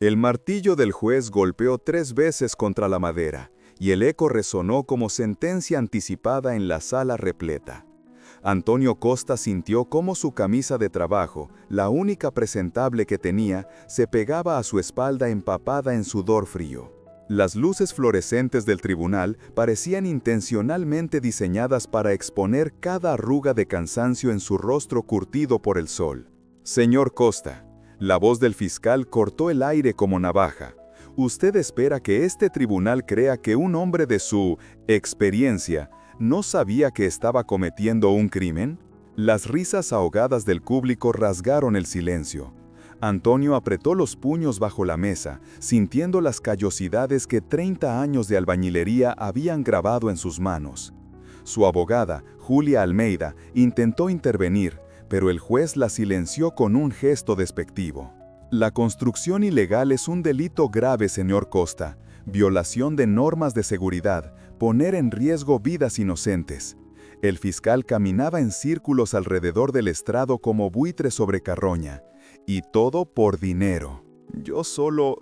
El martillo del juez golpeó 3 veces contra la madera, y el eco resonó como sentencia anticipada en la sala repleta. Antonio Costa sintió cómo su camisa de trabajo, la única presentable que tenía, se pegaba a su espalda empapada en sudor frío. Las luces fluorescentes del tribunal parecían intencionalmente diseñadas para exponer cada arruga de cansancio en su rostro curtido por el sol. Señor Costa, la voz del fiscal cortó el aire como navaja. ¿Usted espera que este tribunal crea que un hombre de su experiencia no sabía que estaba cometiendo un crimen? Las risas ahogadas del público rasgaron el silencio. Antonio apretó los puños bajo la mesa, sintiendo las callosidades que 30 años de albañilería habían grabado en sus manos. Su abogada, Julia Almeida, intentó intervenir, pero el juez la silenció con un gesto despectivo. La construcción ilegal es un delito grave, señor Costa. Violación de normas de seguridad, poner en riesgo vidas inocentes. El fiscal caminaba en círculos alrededor del estrado como buitre sobre carroña. Y todo por dinero. Yo solo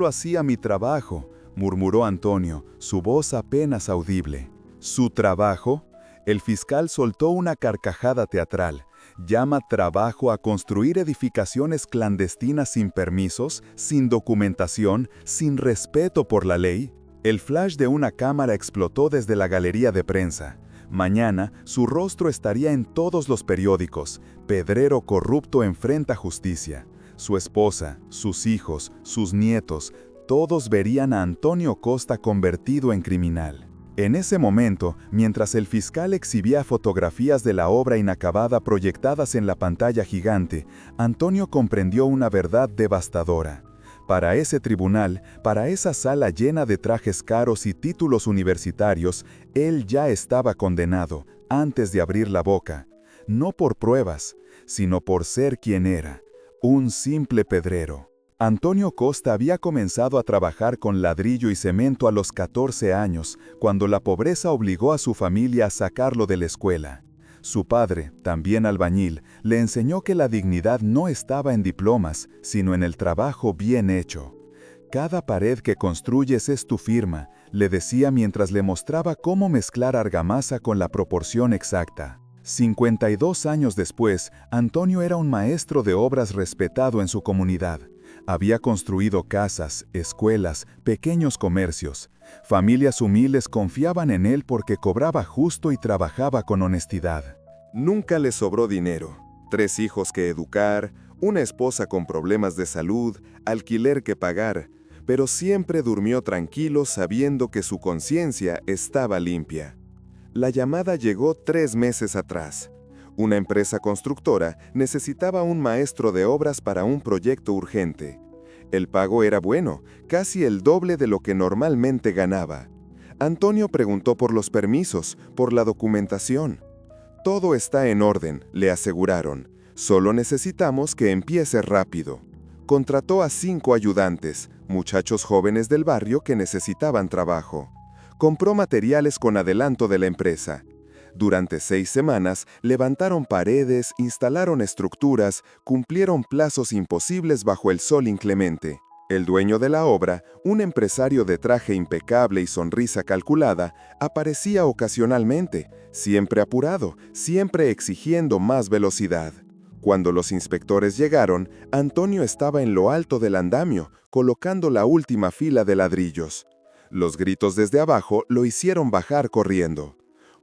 hacía mi trabajo, murmuró Antonio, su voz apenas audible. ¿Su trabajo? El fiscal soltó una carcajada teatral. ¿Llama trabajo a construir edificaciones clandestinas sin permisos, sin documentación, sin respeto por la ley? El flash de una cámara explotó desde la galería de prensa. Mañana, su rostro estaría en todos los periódicos. Pedrero corrupto enfrenta justicia. Su esposa, sus hijos, sus nietos, todos verían a Antonio Costa convertido en criminal. En ese momento, mientras el fiscal exhibía fotografías de la obra inacabada proyectadas en la pantalla gigante, Antonio comprendió una verdad devastadora. Para ese tribunal, para esa sala llena de trajes caros y títulos universitarios, él ya estaba condenado, antes de abrir la boca. No por pruebas, sino por ser quien era, un simple pedrero. Antonio Costa había comenzado a trabajar con ladrillo y cemento a los 14 años, cuando la pobreza obligó a su familia a sacarlo de la escuela. Su padre, también albañil, le enseñó que la dignidad no estaba en diplomas, sino en el trabajo bien hecho. Cada pared que construyes es tu firma, le decía mientras le mostraba cómo mezclar argamasa con la proporción exacta. 52 años después, Antonio era un maestro de obras respetado en su comunidad. Había construido casas, escuelas, pequeños comercios. Familias humildes confiaban en él porque cobraba justo y trabajaba con honestidad. Nunca le sobró dinero. 3 hijos que educar, una esposa con problemas de salud, alquiler que pagar, pero siempre durmió tranquilo sabiendo que su conciencia estaba limpia. La llamada llegó 3 meses atrás. Una empresa constructora necesitaba un maestro de obras para un proyecto urgente. El pago era bueno, casi el doble de lo que normalmente ganaba. Antonio preguntó por los permisos, por la documentación. Todo está en orden, le aseguraron. Solo necesitamos que empiece rápido. Contrató a 5 ayudantes, muchachos jóvenes del barrio que necesitaban trabajo. Compró materiales con adelanto de la empresa. Durante 6 semanas, levantaron paredes, instalaron estructuras, cumplieron plazos imposibles bajo el sol inclemente. El dueño de la obra, un empresario de traje impecable y sonrisa calculada, aparecía ocasionalmente, siempre apurado, siempre exigiendo más velocidad. Cuando los inspectores llegaron, Antonio estaba en lo alto del andamio, colocando la última fila de ladrillos. Los gritos desde abajo lo hicieron bajar corriendo.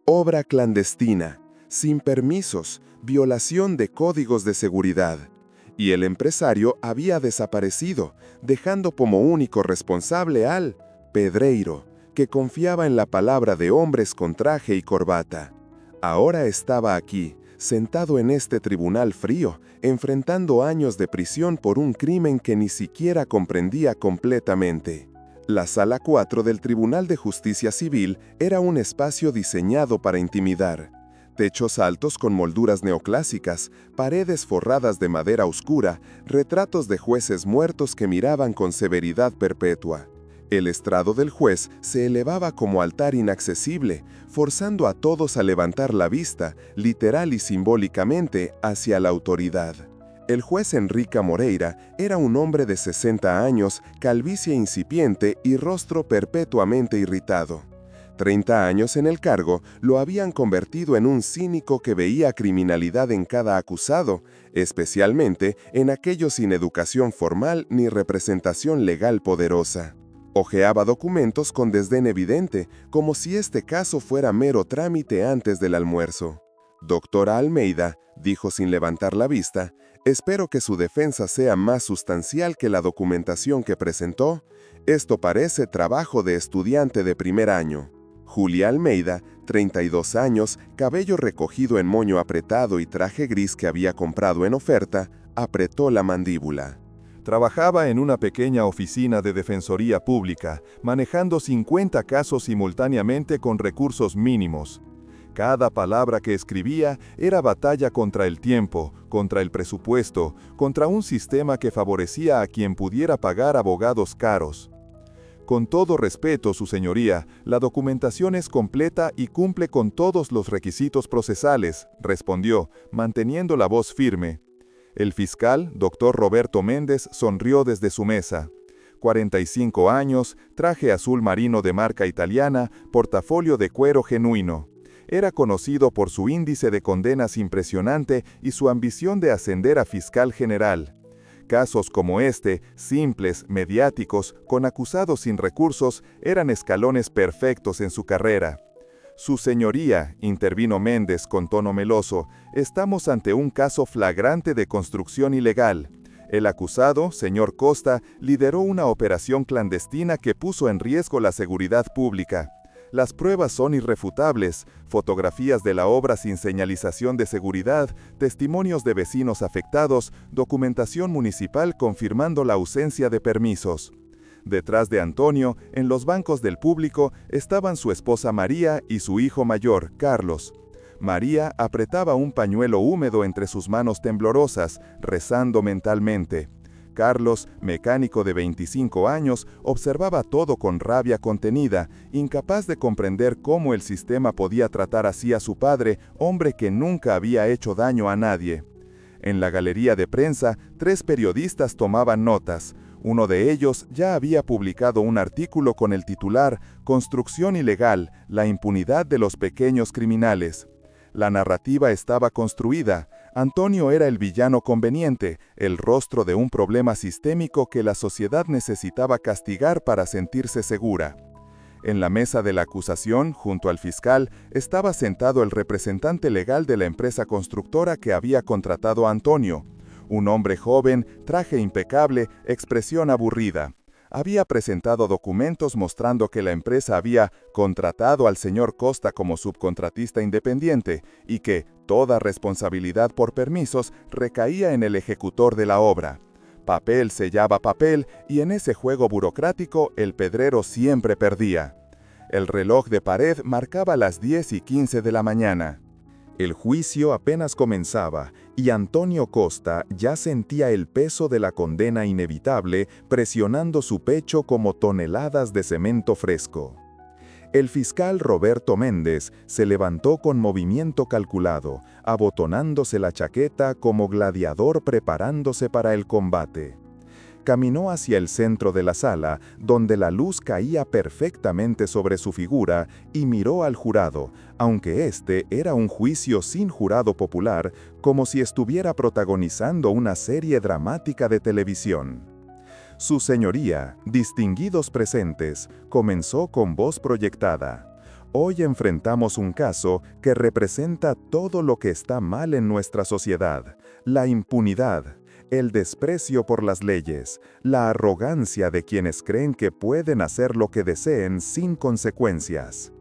Obra clandestina, sin permisos, violación de códigos de seguridad. Y el empresario había desaparecido, dejando como único responsable al pedreiro, que confiaba en la palabra de hombres con traje y corbata. Ahora estaba aquí, sentado en este tribunal frío, enfrentando años de prisión por un crimen que ni siquiera comprendía completamente. La Sala 4 del Tribunal de Justicia Civil era un espacio diseñado para intimidar. Techos altos con molduras neoclásicas, paredes forradas de madera oscura, retratos de jueces muertos que miraban con severidad perpetua. El estrado del juez se elevaba como altar inaccesible, forzando a todos a levantar la vista, literal y simbólicamente, hacia la autoridad. El juez Enrique Moreira era un hombre de 60 años, calvicie incipiente y rostro perpetuamente irritado. 30 años en el cargo lo habían convertido en un cínico que veía criminalidad en cada acusado, especialmente en aquellos sin educación formal ni representación legal poderosa. Hojeaba documentos con desdén evidente, como si este caso fuera mero trámite antes del almuerzo. «Doctora Almeida», dijo sin levantar la vista, «espero que su defensa sea más sustancial que la documentación que presentó. Esto parece trabajo de estudiante de primer año». Julia Almeida, 32 años, cabello recogido en moño apretado y traje gris que había comprado en oferta, apretó la mandíbula. Trabajaba en una pequeña oficina de defensoría pública, manejando 50 casos simultáneamente con recursos mínimos. Cada palabra que escribía era batalla contra el tiempo, contra el presupuesto, contra un sistema que favorecía a quien pudiera pagar abogados caros. Con todo respeto, su señoría, la documentación es completa y cumple con todos los requisitos procesales, respondió, manteniendo la voz firme. El fiscal, doctor Roberto Méndez, sonrió desde su mesa. 45 años, traje azul marino de marca italiana, portafolio de cuero genuino. Era conocido por su índice de condenas impresionante y su ambición de ascender a fiscal general. Casos como este, simples, mediáticos, con acusados sin recursos, eran escalones perfectos en su carrera. «Su señoría», intervino Méndez con tono meloso, «estamos ante un caso flagrante de construcción ilegal. El acusado, señor Costa, lideró una operación clandestina que puso en riesgo la seguridad pública. Las pruebas son irrefutables, fotografías de la obra sin señalización de seguridad, testimonios de vecinos afectados, documentación municipal confirmando la ausencia de permisos». Detrás de Antonio, en los bancos del público, estaban su esposa María y su hijo mayor, Carlos. María apretaba un pañuelo húmedo entre sus manos temblorosas, rezando mentalmente. Carlos, mecánico de 25 años, observaba todo con rabia contenida, incapaz de comprender cómo el sistema podía tratar así a su padre, hombre que nunca había hecho daño a nadie. En la galería de prensa, 3 periodistas tomaban notas. Uno de ellos ya había publicado un artículo con el titular «Construcción ilegal, la impunidad de los pequeños criminales». La narrativa estaba construida. Antonio era el villano conveniente, el rostro de un problema sistémico que la sociedad necesitaba castigar para sentirse segura. En la mesa de la acusación, junto al fiscal, estaba sentado el representante legal de la empresa constructora que había contratado a Antonio. Un hombre joven, traje impecable, expresión aburrida. Había presentado documentos mostrando que la empresa había contratado al señor Costa como subcontratista independiente y que toda responsabilidad por permisos recaía en el ejecutor de la obra. Papel sellaba papel y en ese juego burocrático el pedrero siempre perdía. El reloj de pared marcaba las 10:15 de la mañana. El juicio apenas comenzaba y Antonio Costa ya sentía el peso de la condena inevitable presionando su pecho como toneladas de cemento fresco. El fiscal Roberto Méndez se levantó con movimiento calculado, abotonándose la chaqueta como gladiador preparándose para el combate. Caminó hacia el centro de la sala, donde la luz caía perfectamente sobre su figura, y miró al jurado, aunque este era un juicio sin jurado popular, como si estuviera protagonizando una serie dramática de televisión. Su señoría, distinguidos presentes, comenzó con voz proyectada. Hoy enfrentamos un caso que representa todo lo que está mal en nuestra sociedad: la impunidad, el desprecio por las leyes, la arrogancia de quienes creen que pueden hacer lo que deseen sin consecuencias.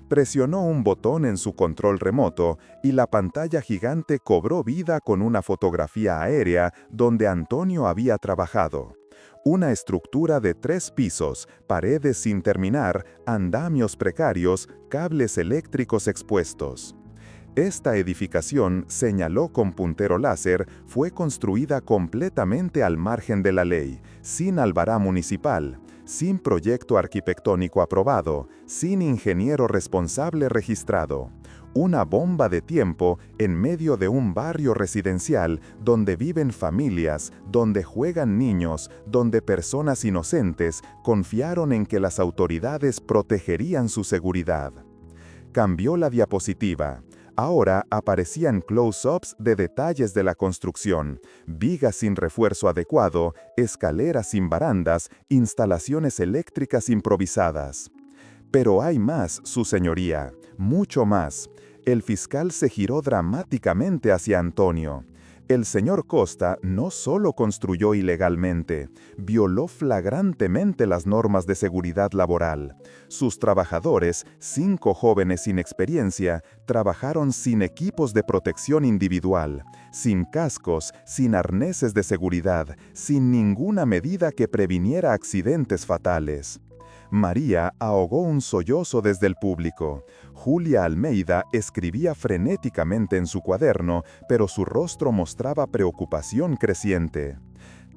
Presionó un botón en su control remoto y la pantalla gigante cobró vida con una fotografía aérea donde Antonio había trabajado. Una estructura de 3 pisos, paredes sin terminar, andamios precarios, cables eléctricos expuestos. Esta edificación, señaló con puntero láser, fue construida completamente al margen de la ley, sin albará municipal, sin proyecto arquitectónico aprobado, sin ingeniero responsable registrado. una bomba de tiempo en medio de un barrio residencial donde viven familias, donde juegan niños, donde personas inocentes confiaron en que las autoridades protegerían su seguridad. Cambió la diapositiva. Ahora aparecían close-ups de detalles de la construcción, vigas sin refuerzo adecuado, escaleras sin barandas, instalaciones eléctricas improvisadas. Pero hay más, su señoría, mucho más. El fiscal se giró dramáticamente hacia Antonio. El señor Costa no solo construyó ilegalmente, violó flagrantemente las normas de seguridad laboral. Sus trabajadores, 5 jóvenes sin experiencia, trabajaron sin equipos de protección individual, sin cascos, sin arneses de seguridad, sin ninguna medida que previniera accidentes fatales. María ahogó un sollozo desde el público. Julia Almeida escribía frenéticamente en su cuaderno, pero su rostro mostraba preocupación creciente.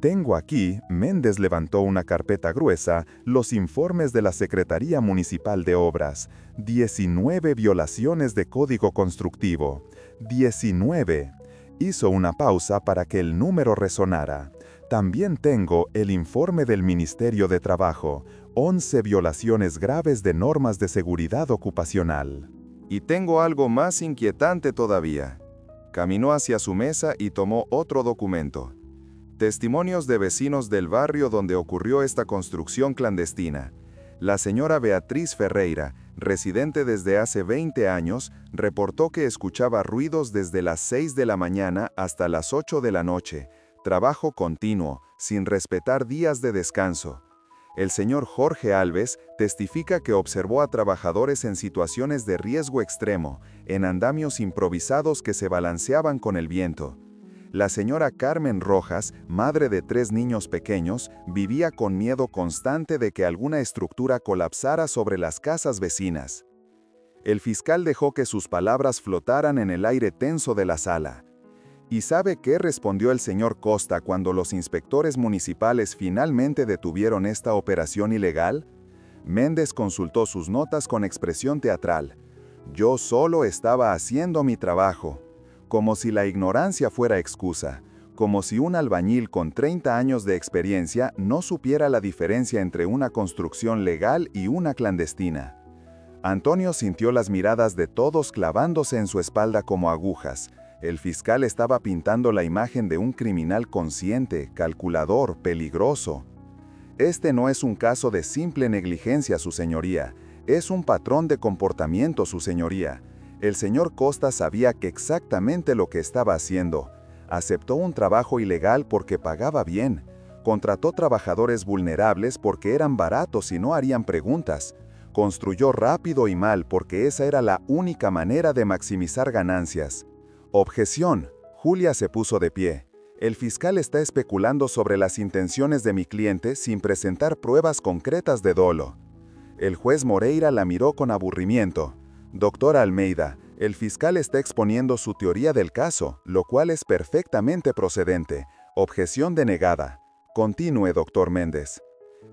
Tengo aquí, Méndez levantó una carpeta gruesa, los informes de la Secretaría Municipal de Obras. 19 violaciones de código constructivo. 19. Hizo una pausa para que el número resonara. También tengo el informe del Ministerio de Trabajo. 11 violaciones graves de normas de seguridad ocupacional. Y tengo algo más inquietante todavía. Caminó hacia su mesa y tomó otro documento. Testimonios de vecinos del barrio donde ocurrió esta construcción clandestina. La señora Beatriz Ferreira, residente desde hace 20 años, reportó que escuchaba ruidos desde las 6 de la mañana hasta las 8 de la noche. Trabajo continuo, sin respetar días de descanso. El señor Jorge Alves testifica que observó a trabajadores en situaciones de riesgo extremo, en andamios improvisados que se balanceaban con el viento. La señora Carmen Rojas, madre de 3 niños pequeños, vivía con miedo constante de que alguna estructura colapsara sobre las casas vecinas. El fiscal dejó que sus palabras flotaran en el aire tenso de la sala. ¿Y sabe qué respondió el señor Costa cuando los inspectores municipales finalmente detuvieron esta operación ilegal? Méndez consultó sus notas con expresión teatral. Yo solo estaba haciendo mi trabajo. Como si la ignorancia fuera excusa. Como si un albañil con 30 años de experiencia no supiera la diferencia entre una construcción legal y una clandestina. Antonio sintió las miradas de todos clavándose en su espalda como agujas. El fiscal estaba pintando la imagen de un criminal consciente, calculador, peligroso. Este no es un caso de simple negligencia, su señoría. Es un patrón de comportamiento, su señoría. El señor Costa sabía que exactamente lo que estaba haciendo. Aceptó un trabajo ilegal porque pagaba bien. Contrató trabajadores vulnerables porque eran baratos y no harían preguntas. Construyó rápido y mal porque esa era la única manera de maximizar ganancias. Objeción. Julia se puso de pie. El fiscal está especulando sobre las intenciones de mi cliente sin presentar pruebas concretas de dolo. El juez Moreira la miró con aburrimiento. Doctora Almeida, el fiscal está exponiendo su teoría del caso, lo cual es perfectamente procedente. Objeción denegada. Continúe, doctor Méndez.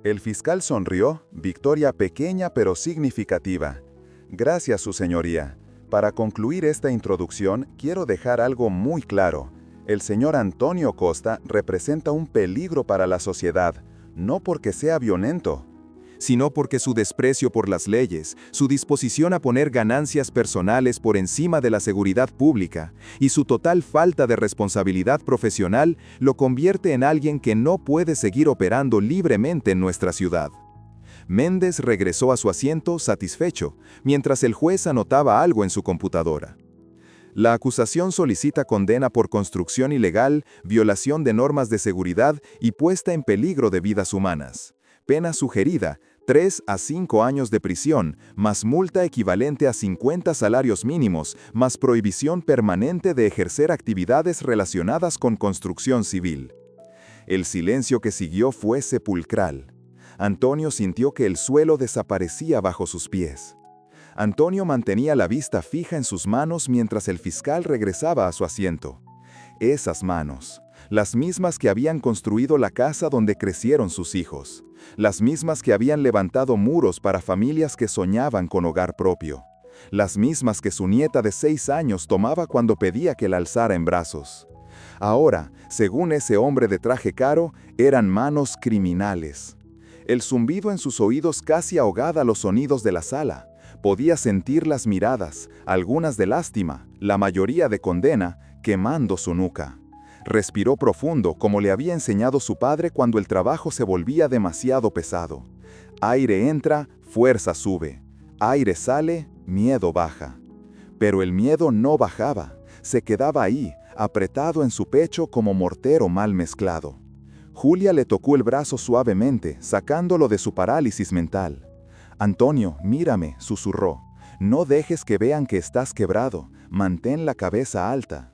El fiscal sonrió, victoria pequeña pero significativa. Gracias, su señoría. Para concluir esta introducción, quiero dejar algo muy claro. El señor Antonio Costa representa un peligro para la sociedad, no porque sea violento, sino porque su desprecio por las leyes, su disposición a poner ganancias personales por encima de la seguridad pública y su total falta de responsabilidad profesional lo convierte en alguien que no puede seguir operando libremente en nuestra ciudad. Méndez regresó a su asiento satisfecho, mientras el juez anotaba algo en su computadora. La acusación solicita condena por construcción ilegal, violación de normas de seguridad y puesta en peligro de vidas humanas. Pena sugerida, 3 a 5 años de prisión, más multa equivalente a 50 salarios mínimos, más prohibición permanente de ejercer actividades relacionadas con construcción civil. El silencio que siguió fue sepulcral. Antonio sintió que el suelo desaparecía bajo sus pies. Antonio mantenía la vista fija en sus manos mientras el fiscal regresaba a su asiento. Esas manos, las mismas que habían construido la casa donde crecieron sus hijos, las mismas que habían levantado muros para familias que soñaban con hogar propio, las mismas que su nieta de 6 años tomaba cuando pedía que la alzara en brazos. Ahora, según ese hombre de traje caro, eran manos criminales. El zumbido en sus oídos casi ahogaba los sonidos de la sala. Podía sentir las miradas, algunas de lástima, la mayoría de condena, quemando su nuca. Respiró profundo, como le había enseñado su padre cuando el trabajo se volvía demasiado pesado. Aire entra, fuerza sube. Aire sale, miedo baja. Pero el miedo no bajaba, se quedaba ahí, apretado en su pecho como mortero mal mezclado. Julia le tocó el brazo suavemente, sacándolo de su parálisis mental. «Antonio, mírame», susurró. «No dejes que vean que estás quebrado, mantén la cabeza alta».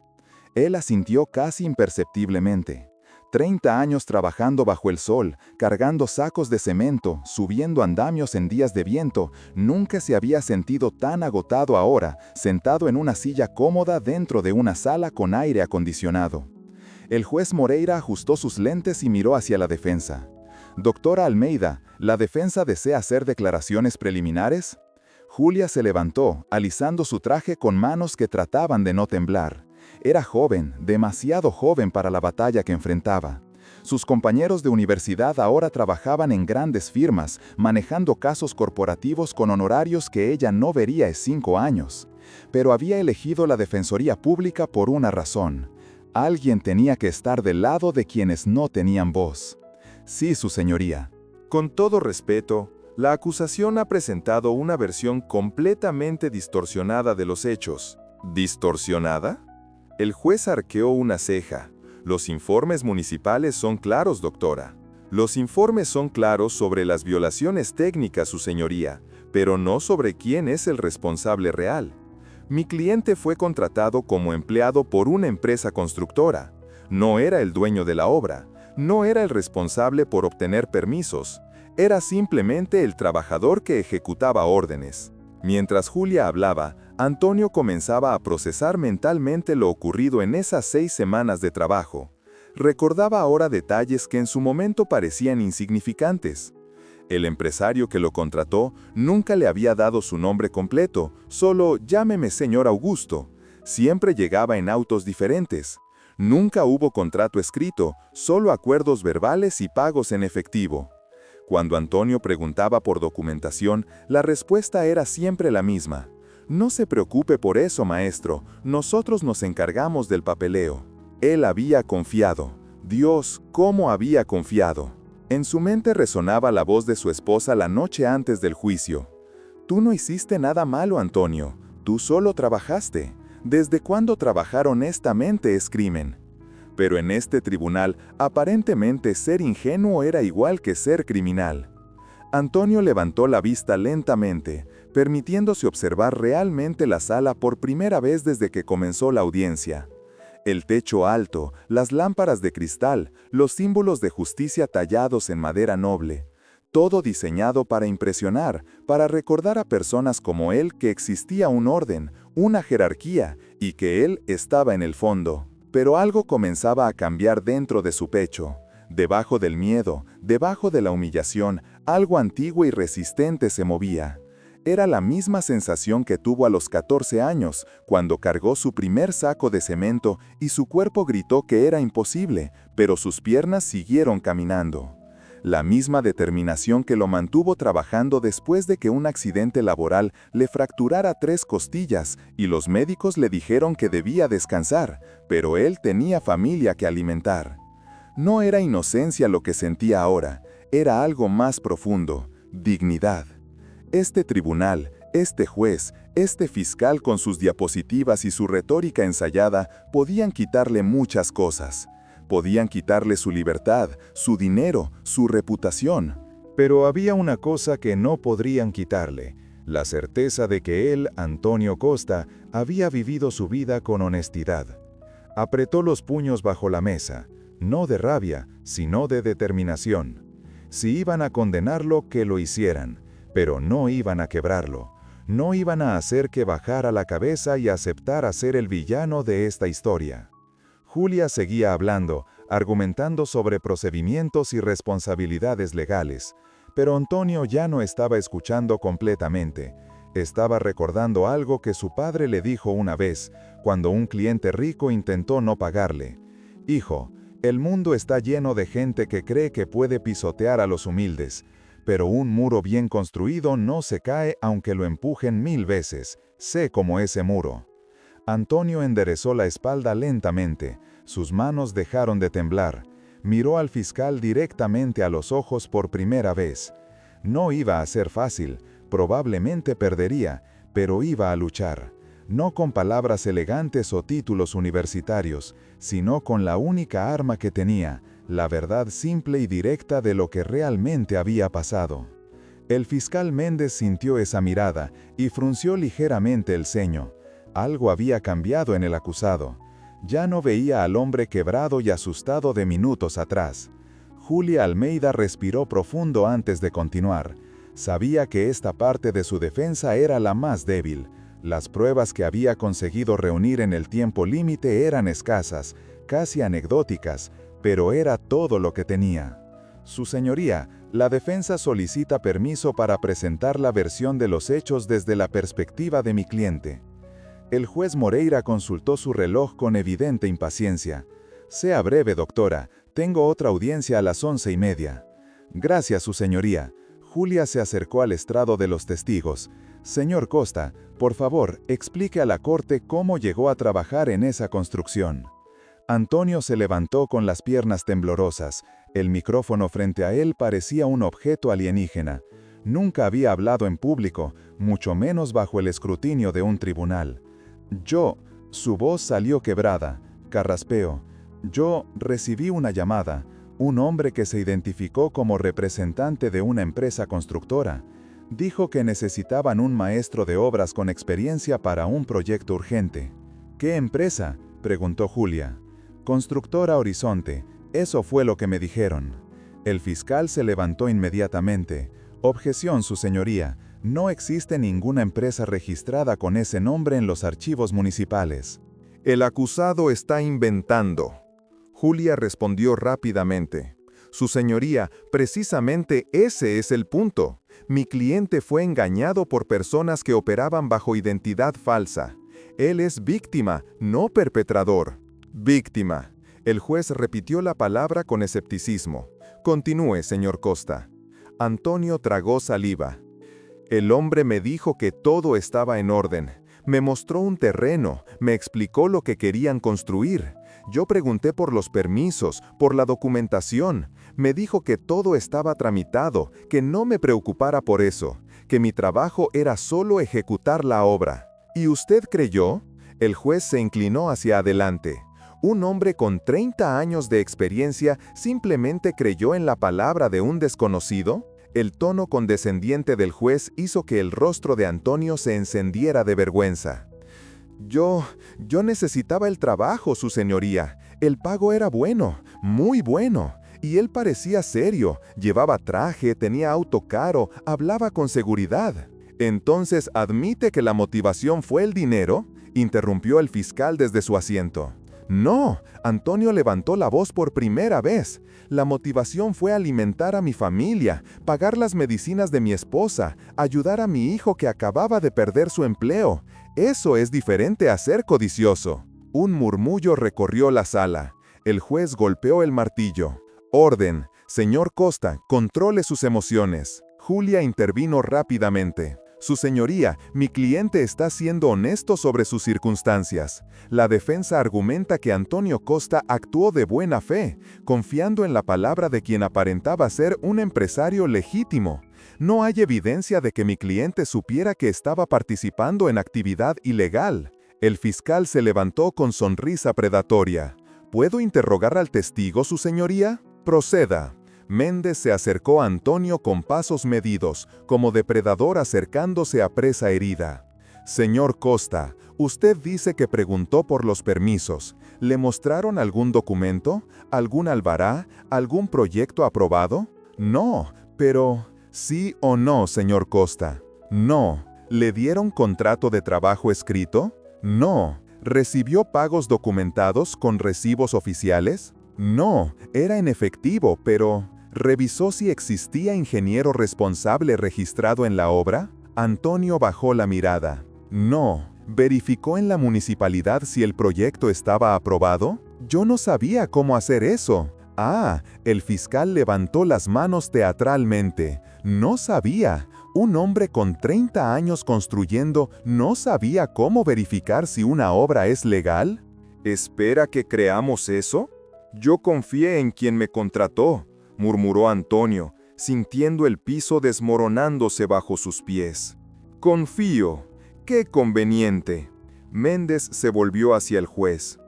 Él asintió casi imperceptiblemente. 30 años trabajando bajo el sol, cargando sacos de cemento, subiendo andamios en días de viento, nunca se había sentido tan agotado ahora, sentado en una silla cómoda dentro de una sala con aire acondicionado. El juez Moreira ajustó sus lentes y miró hacia la defensa. «Doctora Almeida, ¿la defensa desea hacer declaraciones preliminares?» Julia se levantó, alisando su traje con manos que trataban de no temblar. Era joven, demasiado joven para la batalla que enfrentaba. Sus compañeros de universidad ahora trabajaban en grandes firmas, manejando casos corporativos con honorarios que ella no vería en 5 años. Pero había elegido la Defensoría Pública por una razón. Alguien tenía que estar del lado de quienes no tenían voz. «Sí, su señoría». Con todo respeto, la acusación ha presentado una versión completamente distorsionada de los hechos. ¿Distorsionada? El juez arqueó una ceja. Los informes municipales son claros, doctora. Los informes son claros sobre las violaciones técnicas, su señoría, pero no sobre quién es el responsable real. Mi cliente fue contratado como empleado por una empresa constructora. No era el dueño de la obra, no era el responsable por obtener permisos, era simplemente el trabajador que ejecutaba órdenes. Mientras Julia hablaba, Antonio comenzaba a procesar mentalmente lo ocurrido en esas 6 semanas de trabajo. Recordaba ahora detalles que en su momento parecían insignificantes. El empresario que lo contrató nunca le había dado su nombre completo, solo «llámeme señor Augusto». Siempre llegaba en autos diferentes. Nunca hubo contrato escrito, solo acuerdos verbales y pagos en efectivo. Cuando Antonio preguntaba por documentación, la respuesta era siempre la misma. «No se preocupe por eso, maestro, nosotros nos encargamos del papeleo». Él había confiado. Dios, ¿cómo había confiado? En su mente resonaba la voz de su esposa la noche antes del juicio. «Tú no hiciste nada malo, Antonio. Tú solo trabajaste. ¿Desde cuándo trabajar honestamente es crimen?» Pero en este tribunal, aparentemente ser ingenuo era igual que ser criminal. Antonio levantó la vista lentamente, permitiéndose observar realmente la sala por primera vez desde que comenzó la audiencia. El techo alto, las lámparas de cristal, los símbolos de justicia tallados en madera noble. Todo diseñado para impresionar, para recordar a personas como él que existía un orden, una jerarquía, y que él estaba en el fondo. Pero algo comenzaba a cambiar dentro de su pecho. Debajo del miedo, debajo de la humillación, algo antiguo y resistente se movía. Era la misma sensación que tuvo a los 14 años, cuando cargó su primer saco de cemento y su cuerpo gritó que era imposible, pero sus piernas siguieron caminando. La misma determinación que lo mantuvo trabajando después de que un accidente laboral le fracturara 3 costillas y los médicos le dijeron que debía descansar, pero él tenía familia que alimentar. No era inocencia lo que sentía ahora, era algo más profundo, dignidad. Este tribunal, este juez, este fiscal con sus diapositivas y su retórica ensayada podían quitarle muchas cosas. Podían quitarle su libertad, su dinero, su reputación. Pero había una cosa que no podrían quitarle, la certeza de que él, Antonio Costa, había vivido su vida con honestidad. Apretó los puños bajo la mesa, no de rabia, sino de determinación. Si iban a condenarlo, que lo hicieran, pero no iban a quebrarlo. No iban a hacer que bajara la cabeza y aceptara ser el villano de esta historia. Julia seguía hablando, argumentando sobre procedimientos y responsabilidades legales, pero Antonio ya no estaba escuchando completamente. Estaba recordando algo que su padre le dijo una vez, cuando un cliente rico intentó no pagarle. «Hijo, el mundo está lleno de gente que cree que puede pisotear a los humildes, pero un muro bien construido no se cae aunque lo empujen 1000 veces. Sé como ese muro». Antonio enderezó la espalda lentamente, sus manos dejaron de temblar. Miró al fiscal directamente a los ojos por primera vez. No iba a ser fácil, probablemente perdería, pero iba a luchar. No con palabras elegantes o títulos universitarios, sino con la única arma que tenía, la verdad simple y directa de lo que realmente había pasado. El fiscal Méndez sintió esa mirada y frunció ligeramente el ceño. Algo había cambiado en el acusado. Ya no veía al hombre quebrado y asustado de minutos atrás. Julia Almeida respiró profundo antes de continuar. Sabía que esta parte de su defensa era la más débil. Las pruebas que había conseguido reunir en el tiempo límite eran escasas, casi anecdóticas, pero era todo lo que tenía. Su señoría, la defensa solicita permiso para presentar la versión de los hechos desde la perspectiva de mi cliente. El juez Moreira consultó su reloj con evidente impaciencia. «Sea breve, doctora. Tengo otra audiencia a las 11:30». «Gracias, su señoría». Julia se acercó al estrado de los testigos. «Señor Costa, por favor, explique a la corte cómo llegó a trabajar en esa construcción». Antonio se levantó con las piernas temblorosas. El micrófono frente a él parecía un objeto alienígena. Nunca había hablado en público, mucho menos bajo el escrutinio de un tribunal. Su voz salió quebrada, carraspeo. Yo recibí una llamada, un hombre que se identificó como representante de una empresa constructora. Dijo que necesitaban un maestro de obras con experiencia para un proyecto urgente. «¿Qué empresa?», preguntó Julia. «Constructora Horizonte, eso fue lo que me dijeron». El fiscal se levantó inmediatamente. «Objeción, su señoría. No existe ninguna empresa registrada con ese nombre en los archivos municipales». «El acusado está inventando». Julia respondió rápidamente. «Su señoría, precisamente ese es el punto. Mi cliente fue engañado por personas que operaban bajo identidad falsa. Él es víctima, no perpetrador». «Víctima». El juez repitió la palabra con escepticismo. «Continúe, señor Costa». Antonio tragó saliva. «El hombre me dijo que todo estaba en orden. Me mostró un terreno, me explicó lo que querían construir. Yo pregunté por los permisos, por la documentación. Me dijo que todo estaba tramitado, que no me preocupara por eso, que mi trabajo era solo ejecutar la obra. ¿Y usted creyó?». El juez se inclinó hacia adelante. ¿Un hombre con 30 años de experiencia simplemente creyó en la palabra de un desconocido? El tono condescendiente del juez hizo que el rostro de Antonio se encendiera de vergüenza. Yo necesitaba el trabajo, su señoría. El pago era bueno, muy bueno. Y él parecía serio, llevaba traje, tenía auto caro, hablaba con seguridad». «¿Entonces admite que la motivación fue el dinero?», interrumpió el fiscal desde su asiento. «No», Antonio levantó la voz por primera vez. «La motivación fue alimentar a mi familia, pagar las medicinas de mi esposa, ayudar a mi hijo que acababa de perder su empleo. Eso es diferente a ser codicioso». Un murmullo recorrió la sala. El juez golpeó el martillo. «Orden. Señor Costa, controle sus emociones». Julia intervino rápidamente. «Su señoría, mi cliente está siendo honesto sobre sus circunstancias. La defensa argumenta que Antonio Costa actuó de buena fe, confiando en la palabra de quien aparentaba ser un empresario legítimo. No hay evidencia de que mi cliente supiera que estaba participando en actividad ilegal». El fiscal se levantó con sonrisa predatoria. «¿Puedo interrogar al testigo, su señoría?». «Proceda». Méndez se acercó a Antonio con pasos medidos, como depredador acercándose a presa herida. «Señor Costa, usted dice que preguntó por los permisos. ¿Le mostraron algún documento? ¿Algún albará? ¿Algún proyecto aprobado?». «No, pero…». «¿Sí o no, señor Costa?». «No». «¿Le dieron contrato de trabajo escrito?». «No». «¿Recibió pagos documentados con recibos oficiales?». «No, era en efectivo, pero…». «¿Revisó si existía ingeniero responsable registrado en la obra?». Antonio bajó la mirada. No. ¿Verificó en la municipalidad si el proyecto estaba aprobado? Yo no sabía cómo hacer eso. Ah, el fiscal levantó las manos teatralmente. No sabía. Un hombre con 30 años construyendo no sabía cómo verificar si una obra es legal. ¿Espera que creamos eso? Yo confié en quien me contrató, murmuró Antonio, sintiendo el piso desmoronándose bajo sus pies. Confío. ¡Qué conveniente! Méndez se volvió hacia el juez.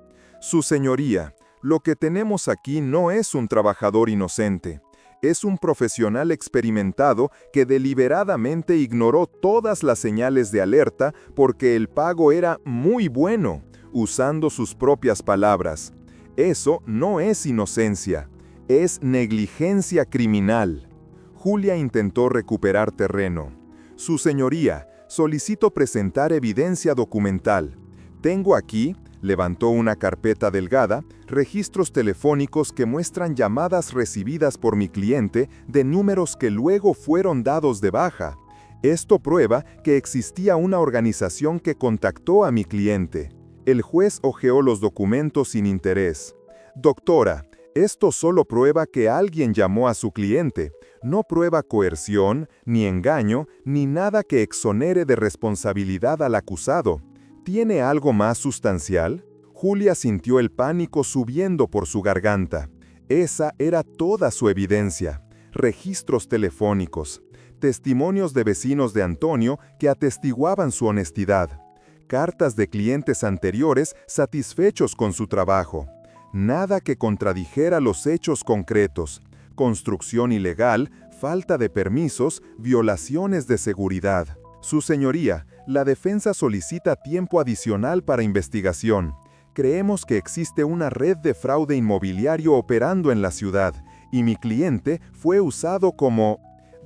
Su señoría, lo que tenemos aquí no es un trabajador inocente. Es un profesional experimentado que deliberadamente ignoró todas las señales de alerta porque el pago era muy bueno, usando sus propias palabras. Eso no es inocencia, es negligencia criminal. Julia intentó recuperar terreno. Su señoría, solicito presentar evidencia documental. Tengo aquí, levantó una carpeta delgada, registros telefónicos que muestran llamadas recibidas por mi cliente de números que luego fueron dados de baja. Esto prueba que existía una organización que contactó a mi cliente. El juez hojeó los documentos sin interés. Doctora, esto solo prueba que alguien llamó a su cliente. No prueba coerción, ni engaño, ni nada que exonere de responsabilidad al acusado. ¿Tiene algo más sustancial? Julia sintió el pánico subiendo por su garganta. Esa era toda su evidencia. Registros telefónicos, testimonios de vecinos de Antonio que atestiguaban su honestidad, cartas de clientes anteriores satisfechos con su trabajo. Nada que contradijera los hechos concretos. Construcción ilegal, falta de permisos, violaciones de seguridad. Su señoría, la defensa solicita tiempo adicional para investigación. Creemos que existe una red de fraude inmobiliario operando en la ciudad, y mi cliente fue usado como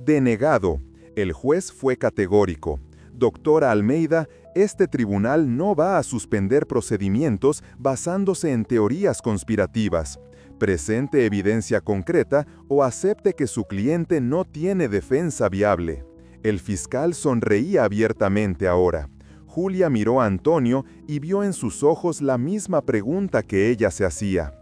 denegado. El juez fue categórico. Doctora Almeida, este tribunal no va a suspender procedimientos basándose en teorías conspirativas. Presente evidencia concreta o acepte que su cliente no tiene defensa viable. El fiscal sonreía abiertamente ahora. Julia miró a Antonio y vio en sus ojos la misma pregunta que ella se hacía.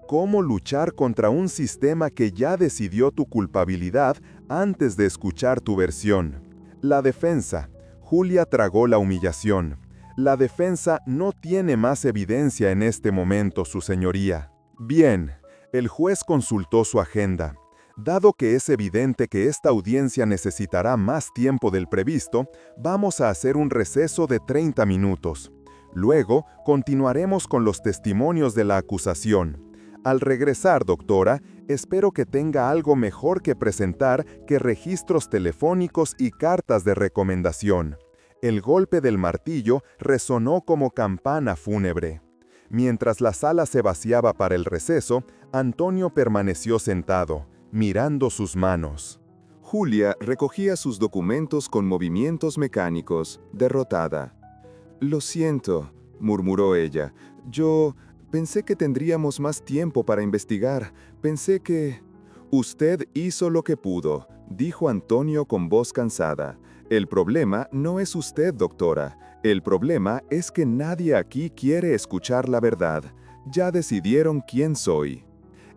¿Cómo luchar contra un sistema que ya decidió tu culpabilidad antes de escuchar tu versión? La defensa. Julia tragó la humillación. La defensa no tiene más evidencia en este momento, su señoría. Bien, el juez consultó su agenda. Dado que es evidente que esta audiencia necesitará más tiempo del previsto, vamos a hacer un receso de 30 minutos. Luego, continuaremos con los testimonios de la acusación. Al regresar, doctora, espero que tenga algo mejor que presentar que registros telefónicos y cartas de recomendación. El golpe del martillo resonó como campana fúnebre. Mientras la sala se vaciaba para el receso, Antonio permaneció sentado, mirando sus manos. Julia recogía sus documentos con movimientos mecánicos, derrotada. «Lo siento», murmuró ella. «Yo pensé que tendríamos más tiempo para investigar. Pensé que...» «Usted hizo lo que pudo», dijo Antonio con voz cansada. «El problema no es usted, doctora. El problema es que nadie aquí quiere escuchar la verdad. Ya decidieron quién soy».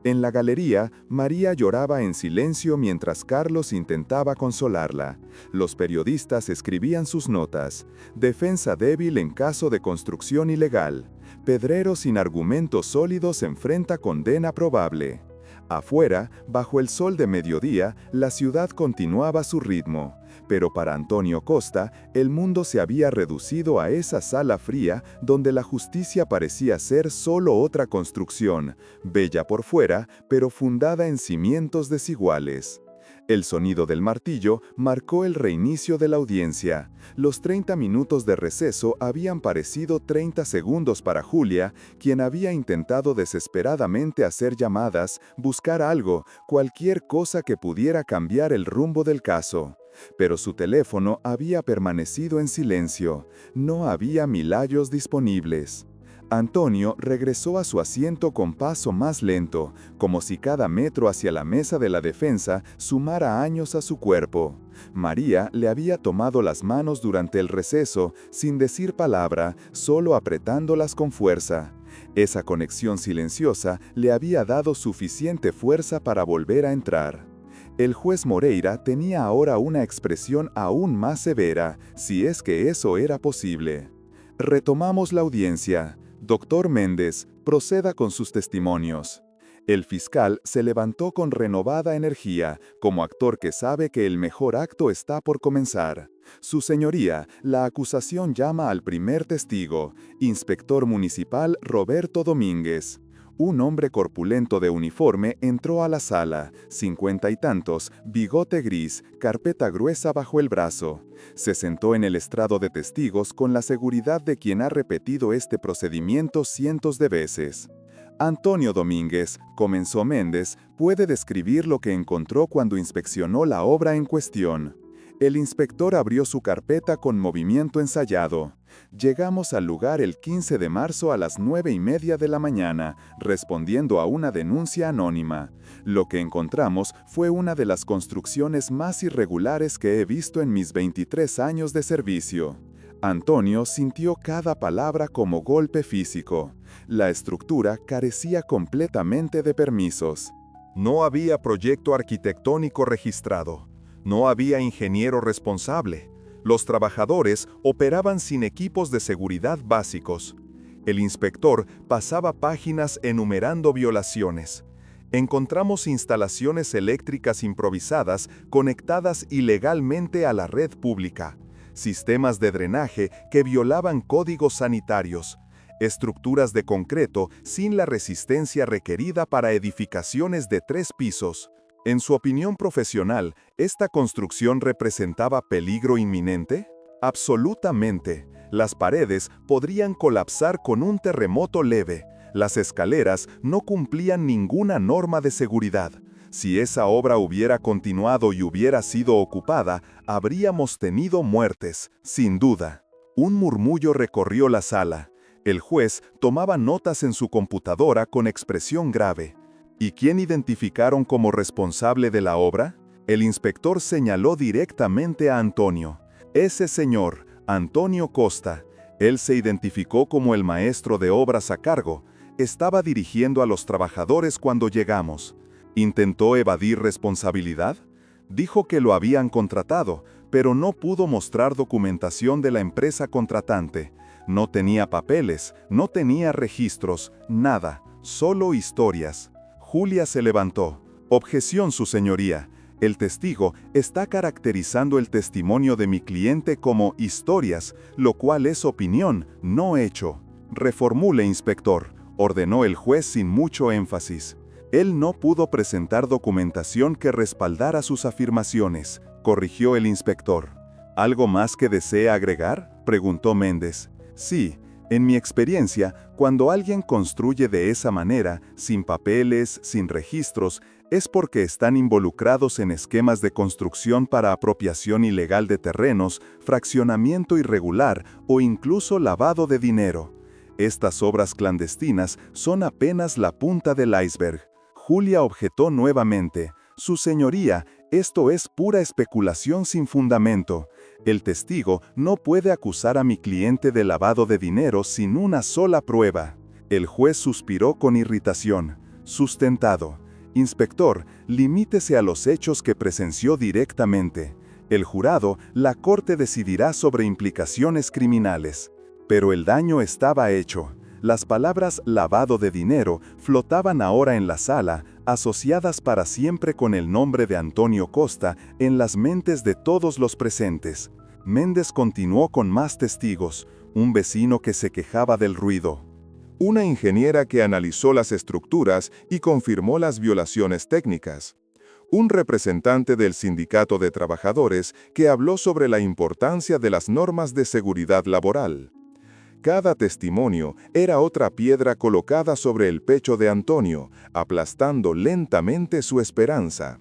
En la galería, María lloraba en silencio mientras Carlos intentaba consolarla. Los periodistas escribían sus notas. Defensa débil en caso de construcción ilegal. Pedrero sin argumentos sólidos enfrenta condena probable. Afuera, bajo el sol de mediodía, la ciudad continuaba su ritmo. Pero para Antonio Costa, el mundo se había reducido a esa sala fría donde la justicia parecía ser solo otra construcción, bella por fuera, pero fundada en cimientos desiguales. El sonido del martillo marcó el reinicio de la audiencia. Los 30 minutos de receso habían parecido 30 segundos para Julia, quien había intentado desesperadamente hacer llamadas, buscar algo, cualquier cosa que pudiera cambiar el rumbo del caso. Pero su teléfono había permanecido en silencio. No había milayos disponibles. Antonio regresó a su asiento con paso más lento, como si cada metro hacia la mesa de la defensa sumara años a su cuerpo. María le había tomado las manos durante el receso, sin decir palabra, solo apretándolas con fuerza. Esa conexión silenciosa le había dado suficiente fuerza para volver a entrar. El juez Moreira tenía ahora una expresión aún más severa, si es que eso era posible. Retomamos la audiencia. Doctor Méndez, proceda con sus testimonios. El fiscal se levantó con renovada energía, como actor que sabe que el mejor acto está por comenzar. Su señoría, la acusación llama al primer testigo, inspector municipal Roberto Domínguez. Un hombre corpulento de uniforme entró a la sala, 50 y tantos, bigote gris, carpeta gruesa bajo el brazo. Se sentó en el estrado de testigos con la seguridad de quien ha repetido este procedimiento cientos de veces. Antonio Domínguez, comenzó Méndez, puede describir lo que encontró cuando inspeccionó la obra en cuestión. El inspector abrió su carpeta con movimiento ensayado. Llegamos al lugar el 15 de marzo a las 9:30 de la mañana, respondiendo a una denuncia anónima. Lo que encontramos fue una de las construcciones más irregulares que he visto en mis 23 años de servicio. Antonio sintió cada palabra como golpe físico. La estructura carecía completamente de permisos. No había proyecto arquitectónico registrado. No había ingeniero responsable. Los trabajadores operaban sin equipos de seguridad básicos. El inspector pasaba páginas enumerando violaciones. Encontramos instalaciones eléctricas improvisadas conectadas ilegalmente a la red pública, sistemas de drenaje que violaban códigos sanitarios, estructuras de concreto sin la resistencia requerida para edificaciones de 3 pisos. En su opinión profesional, ¿esta construcción representaba peligro inminente? Absolutamente. Las paredes podrían colapsar con un terremoto leve. Las escaleras no cumplían ninguna norma de seguridad. Si esa obra hubiera continuado y hubiera sido ocupada, habríamos tenido muertes, sin duda. Un murmullo recorrió la sala. El juez tomaba notas en su computadora con expresión grave. ¿Y quién identificaron como responsable de la obra? El inspector señaló directamente a Antonio. Ese señor, Antonio Costa, él se identificó como el maestro de obras a cargo. Estaba dirigiendo a los trabajadores cuando llegamos. ¿Intentó evadir responsabilidad? Dijo que lo habían contratado, pero no pudo mostrar documentación de la empresa contratante. No tenía papeles, no tenía registros, nada, solo historias. Julia se levantó. Objeción, su señoría. El testigo está caracterizando el testimonio de mi cliente como historias, lo cual es opinión, no hecho. Reformule, inspector, ordenó el juez sin mucho énfasis. Él no pudo presentar documentación que respaldara sus afirmaciones, corrigió el inspector. ¿Algo más que desea agregar?, preguntó Méndez. Sí. En mi experiencia, cuando alguien construye de esa manera, sin papeles, sin registros, es porque están involucrados en esquemas de construcción para apropiación ilegal de terrenos, fraccionamiento irregular o incluso lavado de dinero. Estas obras clandestinas son apenas la punta del iceberg. Julia objetó nuevamente. Su señoría, esto es pura especulación sin fundamento. El testigo no puede acusar a mi cliente de lavado de dinero sin una sola prueba. El juez suspiró con irritación. Sustentado. Inspector, limítese a los hechos que presenció directamente. El jurado, la corte decidirá sobre implicaciones criminales. Pero el daño estaba hecho. Las palabras lavado de dinero flotaban ahora en la sala, asociadas para siempre con el nombre de Antonio Costa en las mentes de todos los presentes. Méndez continuó con más testigos, un vecino que se quejaba del ruido. Una ingeniera que analizó las estructuras y confirmó las violaciones técnicas. Un representante del sindicato de trabajadores que habló sobre la importancia de las normas de seguridad laboral. Cada testimonio era otra piedra colocada sobre el pecho de Antonio, aplastando lentamente su esperanza.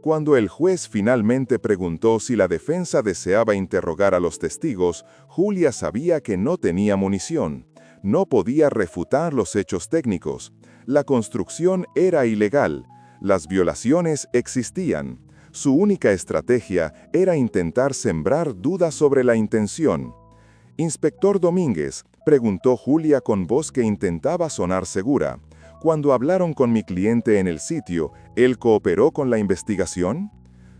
Cuando el juez finalmente preguntó si la defensa deseaba interrogar a los testigos, Julia sabía que no tenía munición. No podía refutar los hechos técnicos. La construcción era ilegal. Las violaciones existían. Su única estrategia era intentar sembrar dudas sobre la intención. «Inspector Domínguez», preguntó Julia con voz que intentaba sonar segura. «Cuando hablaron con mi cliente en el sitio, ¿él cooperó con la investigación?»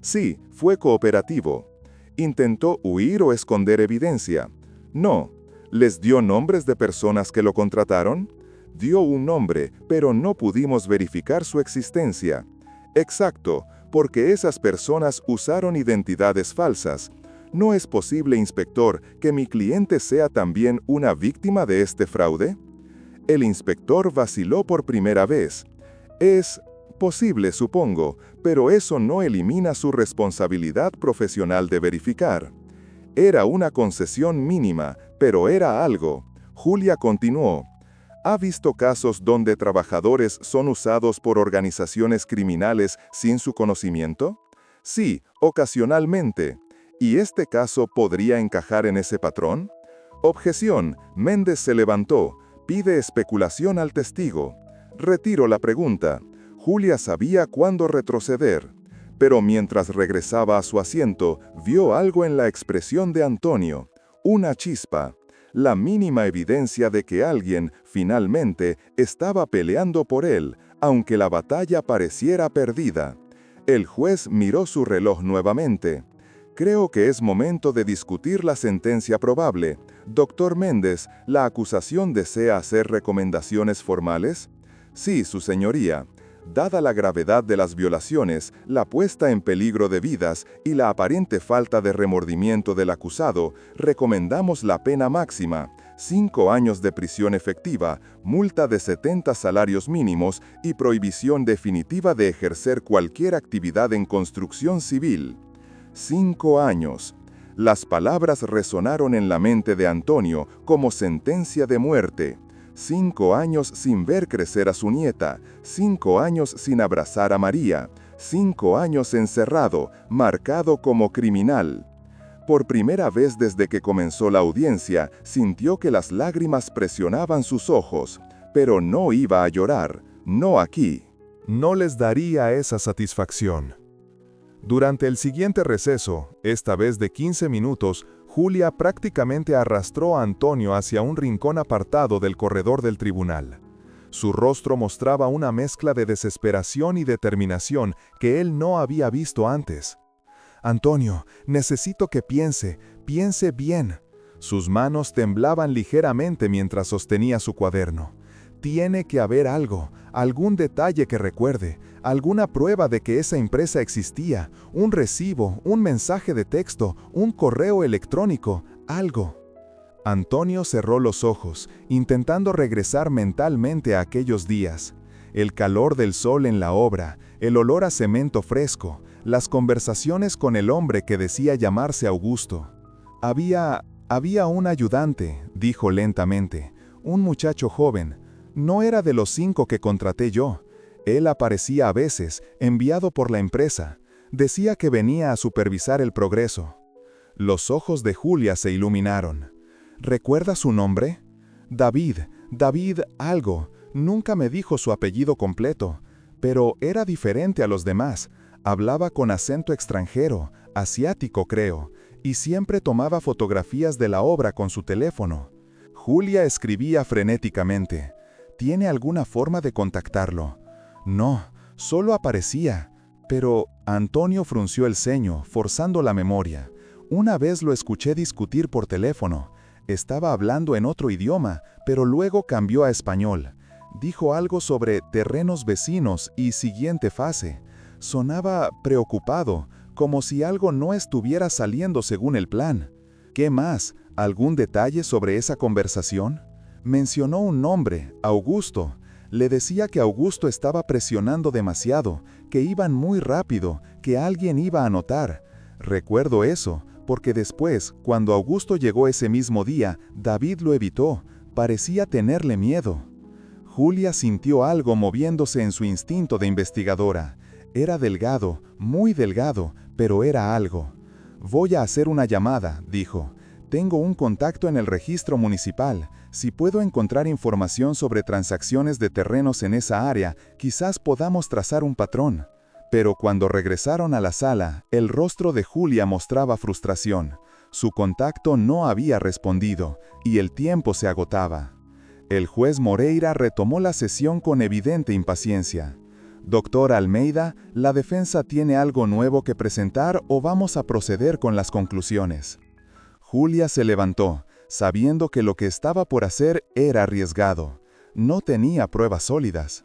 «Sí, fue cooperativo». «¿Intentó huir o esconder evidencia?» «No». «¿Les dio nombres de personas que lo contrataron?» «Dio un nombre, pero no pudimos verificar su existencia». «Exacto, porque esas personas usaron identidades falsas. ¿No es posible, inspector, que mi cliente sea también una víctima de este fraude?» El inspector vaciló por primera vez. «Es posible, supongo, pero eso no elimina su responsabilidad profesional de verificar». Era una concesión mínima, pero era algo. Julia continuó. ¿Ha visto casos donde trabajadores son usados por organizaciones criminales sin su conocimiento? Sí, ocasionalmente. ¿Y este caso podría encajar en ese patrón? Objeción. Méndez se levantó. Pide especulación al testigo. Retiro la pregunta. Julia sabía cuándo retroceder. Pero mientras regresaba a su asiento, vio algo en la expresión de Antonio. Una chispa. La mínima evidencia de que alguien, finalmente, estaba peleando por él, aunque la batalla pareciera perdida. El juez miró su reloj nuevamente. «Creo que es momento de discutir la sentencia probable. Doctor Méndez, ¿la acusación desea hacer recomendaciones formales?» «Sí, su señoría». Dada la gravedad de las violaciones, la puesta en peligro de vidas y la aparente falta de remordimiento del acusado, recomendamos la pena máxima, 5 años de prisión efectiva, multa de 70 salarios mínimos y prohibición definitiva de ejercer cualquier actividad en construcción civil. 5 años. Las palabras resonaron en la mente de Antonio como sentencia de muerte. 5 años sin ver crecer a su nieta, 5 años sin abrazar a María, 5 años encerrado, marcado como criminal. Por primera vez desde que comenzó la audiencia, sintió que las lágrimas presionaban sus ojos, pero no iba a llorar, no aquí. No les daría esa satisfacción. Durante el siguiente receso, esta vez de 15 minutos, Julia prácticamente arrastró a Antonio hacia un rincón apartado del corredor del tribunal. Su rostro mostraba una mezcla de desesperación y determinación que él no había visto antes. «Antonio, necesito que piense bien». Sus manos temblaban ligeramente mientras sostenía su cuaderno. «Tiene que haber algo, algún detalle que recuerde, alguna prueba de que esa empresa existía, un recibo, un mensaje de texto, un correo electrónico, algo». Antonio cerró los ojos, intentando regresar mentalmente a aquellos días. El calor del sol en la obra, el olor a cemento fresco, las conversaciones con el hombre que decía llamarse Augusto. Había un ayudante, dijo lentamente, un muchacho joven. No era de los 5 que contraté yo. Él aparecía a veces, enviado por la empresa. Decía que venía a supervisar el progreso. Los ojos de Julia se iluminaron. ¿Recuerda su nombre? David algo. Nunca me dijo su apellido completo, pero era diferente a los demás. Hablaba con acento extranjero, asiático creo, y siempre tomaba fotografías de la obra con su teléfono. Julia escribía frenéticamente. ¿Tiene alguna forma de contactarlo? No, solo aparecía. Pero Antonio frunció el ceño, forzando la memoria. Una vez lo escuché discutir por teléfono. Estaba hablando en otro idioma, pero luego cambió a español. Dijo algo sobre terrenos vecinos y siguiente fase. Sonaba preocupado, como si algo no estuviera saliendo según el plan. ¿Qué más? ¿Algún detalle sobre esa conversación? Mencionó un nombre, Augusto. Le decía que Augusto estaba presionando demasiado, que iban muy rápido, que alguien iba a notar. Recuerdo eso, porque después, cuando Augusto llegó ese mismo día, David lo evitó. Parecía tenerle miedo. Julia sintió algo moviéndose en su instinto de investigadora. Era delgado, muy delgado, pero era algo. «Voy a hacer una llamada», dijo. Tengo un contacto en el registro municipal. Si puedo encontrar información sobre transacciones de terrenos en esa área, quizás podamos trazar un patrón. Pero cuando regresaron a la sala, el rostro de Julia mostraba frustración. Su contacto no había respondido, y el tiempo se agotaba. El juez Moreira retomó la sesión con evidente impaciencia. Doctor Almeida, ¿la defensa tiene algo nuevo que presentar o vamos a proceder con las conclusiones? Julia se levantó, sabiendo que lo que estaba por hacer era arriesgado. No tenía pruebas sólidas.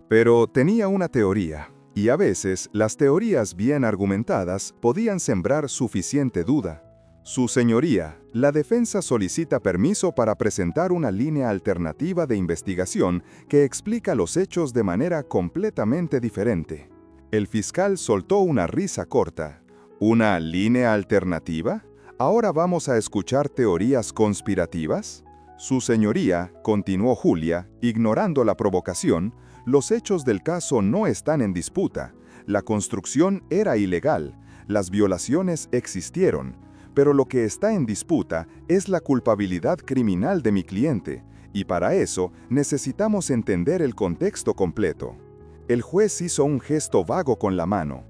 Pero tenía una teoría, y a veces las teorías bien argumentadas podían sembrar suficiente duda. Su señoría, la defensa solicita permiso para presentar una línea alternativa de investigación que explica los hechos de manera completamente diferente. El fiscal soltó una risa corta. ¿Una línea alternativa? ¿Ahora vamos a escuchar teorías conspirativas? Su señoría, continuó Julia, ignorando la provocación, los hechos del caso no están en disputa. La construcción era ilegal, las violaciones existieron, pero lo que está en disputa es la culpabilidad criminal de mi cliente, y para eso necesitamos entender el contexto completo. El juez hizo un gesto vago con la mano.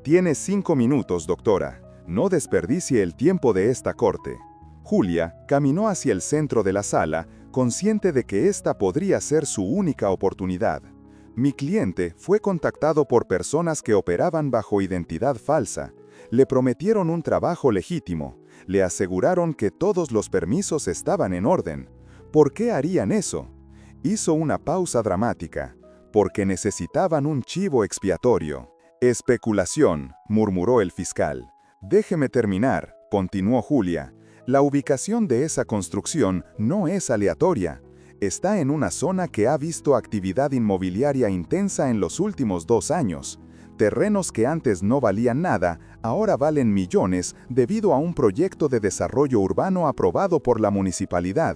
Tiene 5 minutos, doctora. No desperdicie el tiempo de esta corte. Julia caminó hacia el centro de la sala, consciente de que esta podría ser su única oportunidad. Mi cliente fue contactado por personas que operaban bajo identidad falsa. Le prometieron un trabajo legítimo. Le aseguraron que todos los permisos estaban en orden. ¿Por qué harían eso? Hizo una pausa dramática. Porque necesitaban un chivo expiatorio. Especulación, murmuró el fiscal. Déjeme terminar, continuó Julia. La ubicación de esa construcción no es aleatoria. Está en una zona que ha visto actividad inmobiliaria intensa en los últimos 2 años. Terrenos que antes no valían nada, ahora valen millones debido a un proyecto de desarrollo urbano aprobado por la municipalidad.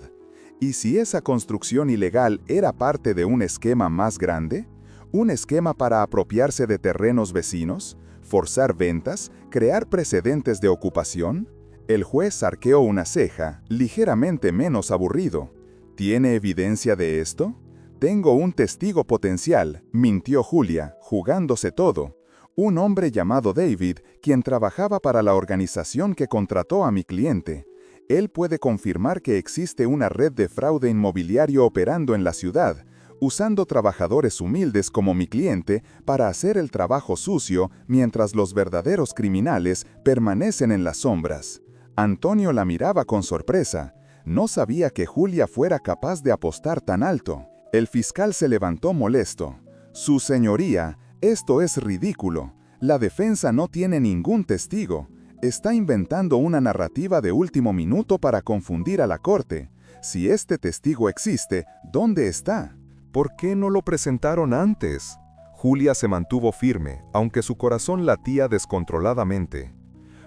¿Y si esa construcción ilegal era parte de un esquema más grande? ¿Un esquema para apropiarse de terrenos vecinos? ¿Forzar ventas? ¿Crear precedentes de ocupación? El juez arqueó una ceja, ligeramente menos aburrido. ¿Tiene evidencia de esto? Tengo un testigo potencial, mintió Julia, jugándose todo. Un hombre llamado David, quien trabajaba para la organización que contrató a mi cliente. Él puede confirmar que existe una red de fraude inmobiliario operando en la ciudad, usando trabajadores humildes como mi cliente para hacer el trabajo sucio mientras los verdaderos criminales permanecen en las sombras. Antonio la miraba con sorpresa. No sabía que Julia fuera capaz de apostar tan alto. El fiscal se levantó molesto. Su señoría, esto es ridículo. La defensa no tiene ningún testigo. Está inventando una narrativa de último minuto para confundir a la corte. Si este testigo existe, ¿dónde está? ¿Por qué no lo presentaron antes? Julia se mantuvo firme, aunque su corazón latía descontroladamente.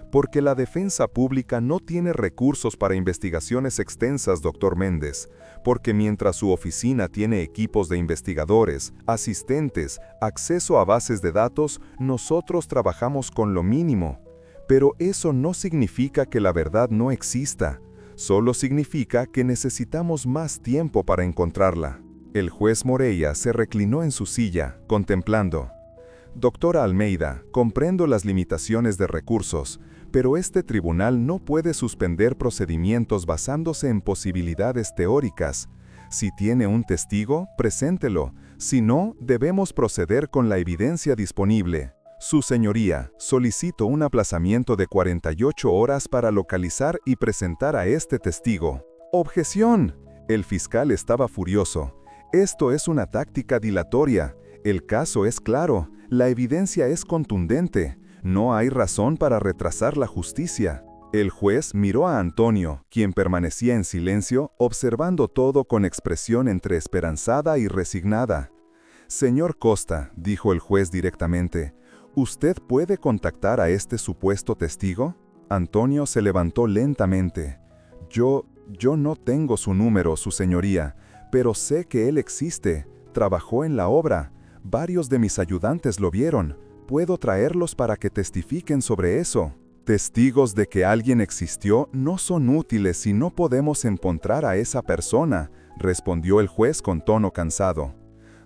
Porque la defensa pública no tiene recursos para investigaciones extensas, doctor Méndez. Porque mientras su oficina tiene equipos de investigadores, asistentes, acceso a bases de datos, nosotros trabajamos con lo mínimo. Pero eso no significa que la verdad no exista. Solo significa que necesitamos más tiempo para encontrarla. El juez Moreira se reclinó en su silla, contemplando. Doctora Almeida, comprendo las limitaciones de recursos, pero este tribunal no puede suspender procedimientos basándose en posibilidades teóricas. Si tiene un testigo, preséntelo. Si no, debemos proceder con la evidencia disponible. Su señoría, solicito un aplazamiento de 48 horas para localizar y presentar a este testigo. ¡Objeción! El fiscal estaba furioso. Esto es una táctica dilatoria. El caso es claro. La evidencia es contundente. No hay razón para retrasar la justicia. El juez miró a Antonio, quien permanecía en silencio, observando todo con expresión entre esperanzada y resignada. Señor Costa, dijo el juez directamente, ¿usted puede contactar a este supuesto testigo? Antonio se levantó lentamente. Yo no tengo su número, su señoría, pero sé que él existe. Trabajó en la obra. Varios de mis ayudantes lo vieron. Puedo traerlos para que testifiquen sobre eso. Testigos de que alguien existió no son útiles si no podemos encontrar a esa persona, respondió el juez con tono cansado.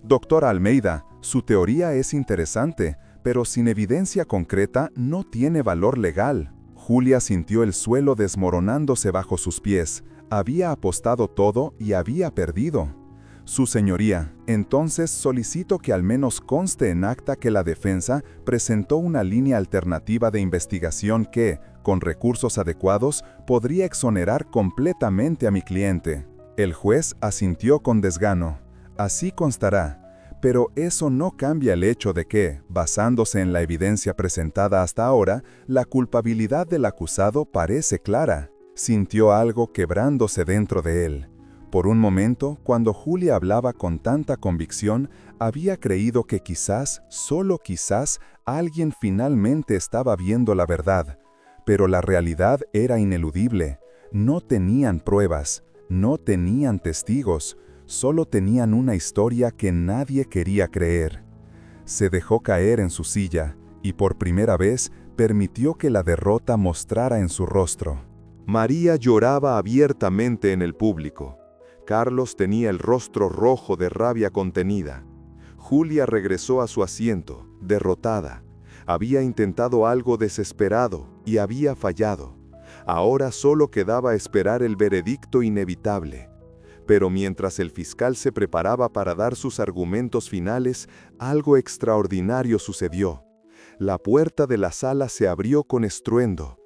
Doctor Almeida, su teoría es interesante, pero sin evidencia concreta no tiene valor legal. Julia sintió el suelo desmoronándose bajo sus pies. Había apostado todo y había perdido. Su señoría, entonces solicito que al menos conste en acta que la defensa presentó una línea alternativa de investigación que, con recursos adecuados, podría exonerar completamente a mi cliente. El juez asintió con desgano. Así constará, pero eso no cambia el hecho de que, basándose en la evidencia presentada hasta ahora, la culpabilidad del acusado parece clara. Sintió algo quebrándose dentro de él. Por un momento, cuando Julia hablaba con tanta convicción, había creído que quizás, solo quizás, alguien finalmente estaba viendo la verdad. Pero la realidad era ineludible. No tenían pruebas, no tenían testigos, solo tenían una historia que nadie quería creer. Se dejó caer en su silla, y por primera vez permitió que la derrota mostrara en su rostro. María lloraba abiertamente en el público. Carlos tenía el rostro rojo de rabia contenida. Julia regresó a su asiento, derrotada. Había intentado algo desesperado y había fallado. Ahora solo quedaba esperar el veredicto inevitable. Pero mientras el fiscal se preparaba para dar sus argumentos finales, algo extraordinario sucedió. La puerta de la sala se abrió con estruendo.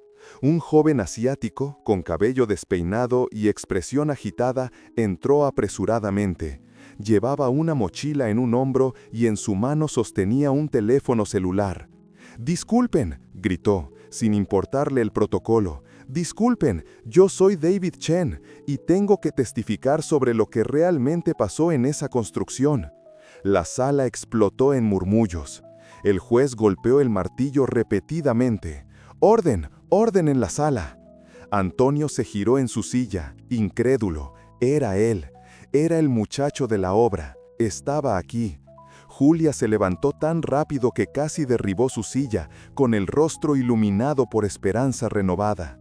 Un joven asiático, con cabello despeinado y expresión agitada, entró apresuradamente. Llevaba una mochila en un hombro y en su mano sostenía un teléfono celular. «Disculpen», gritó, sin importarle el protocolo. «Disculpen, yo soy David Chen y tengo que testificar sobre lo que realmente pasó en esa construcción». La sala explotó en murmullos. El juez golpeó el martillo repetidamente. «¡Orden! ¡Orden en la sala!». Antonio se giró en su silla, incrédulo. Era él. Era el muchacho de la obra. Estaba aquí. Julia se levantó tan rápido que casi derribó su silla, con el rostro iluminado por esperanza renovada.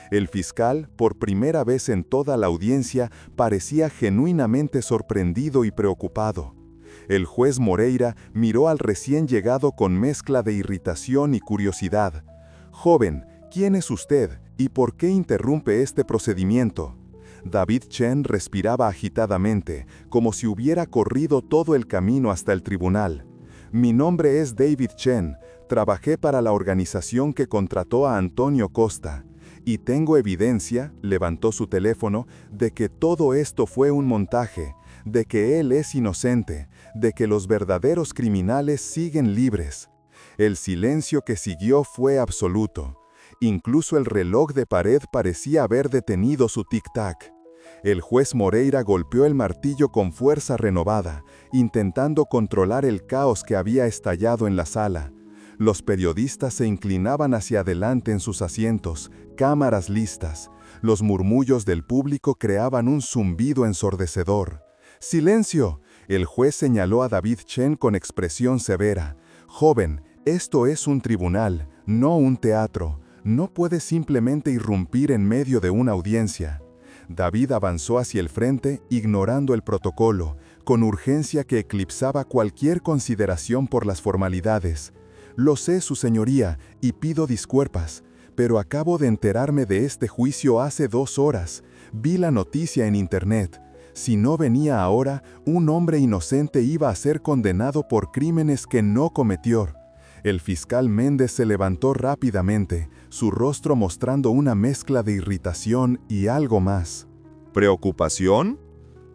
El fiscal, por primera vez en toda la audiencia, parecía genuinamente sorprendido y preocupado. El juez Moreira miró al recién llegado con mezcla de irritación y curiosidad. «Joven, ¿quién es usted y por qué interrumpe este procedimiento?». David Chen respiraba agitadamente, como si hubiera corrido todo el camino hasta el tribunal. «Mi nombre es David Chen, trabajé para la organización que contrató a Antonio Costa. Y tengo evidencia», levantó su teléfono, «de que todo esto fue un montaje, de que él es inocente, de que los verdaderos criminales siguen libres». El silencio que siguió fue absoluto. Incluso el reloj de pared parecía haber detenido su tic-tac. El juez Moreira golpeó el martillo con fuerza renovada, intentando controlar el caos que había estallado en la sala. Los periodistas se inclinaban hacia adelante en sus asientos, cámaras listas. Los murmullos del público creaban un zumbido ensordecedor. «¡Silencio!», el juez señaló a David Chen con expresión severa. «Joven, esto es un tribunal, no un teatro. No puede simplemente irrumpir en medio de una audiencia». David avanzó hacia el frente, ignorando el protocolo, con urgencia que eclipsaba cualquier consideración por las formalidades. «Lo sé, su señoría, y pido disculpas, pero acabo de enterarme de este juicio hace 2 horas. Vi la noticia en internet. Si no venía ahora, un hombre inocente iba a ser condenado por crímenes que no cometió». El fiscal Méndez se levantó rápidamente, su rostro mostrando una mezcla de irritación y algo más. ¿Preocupación?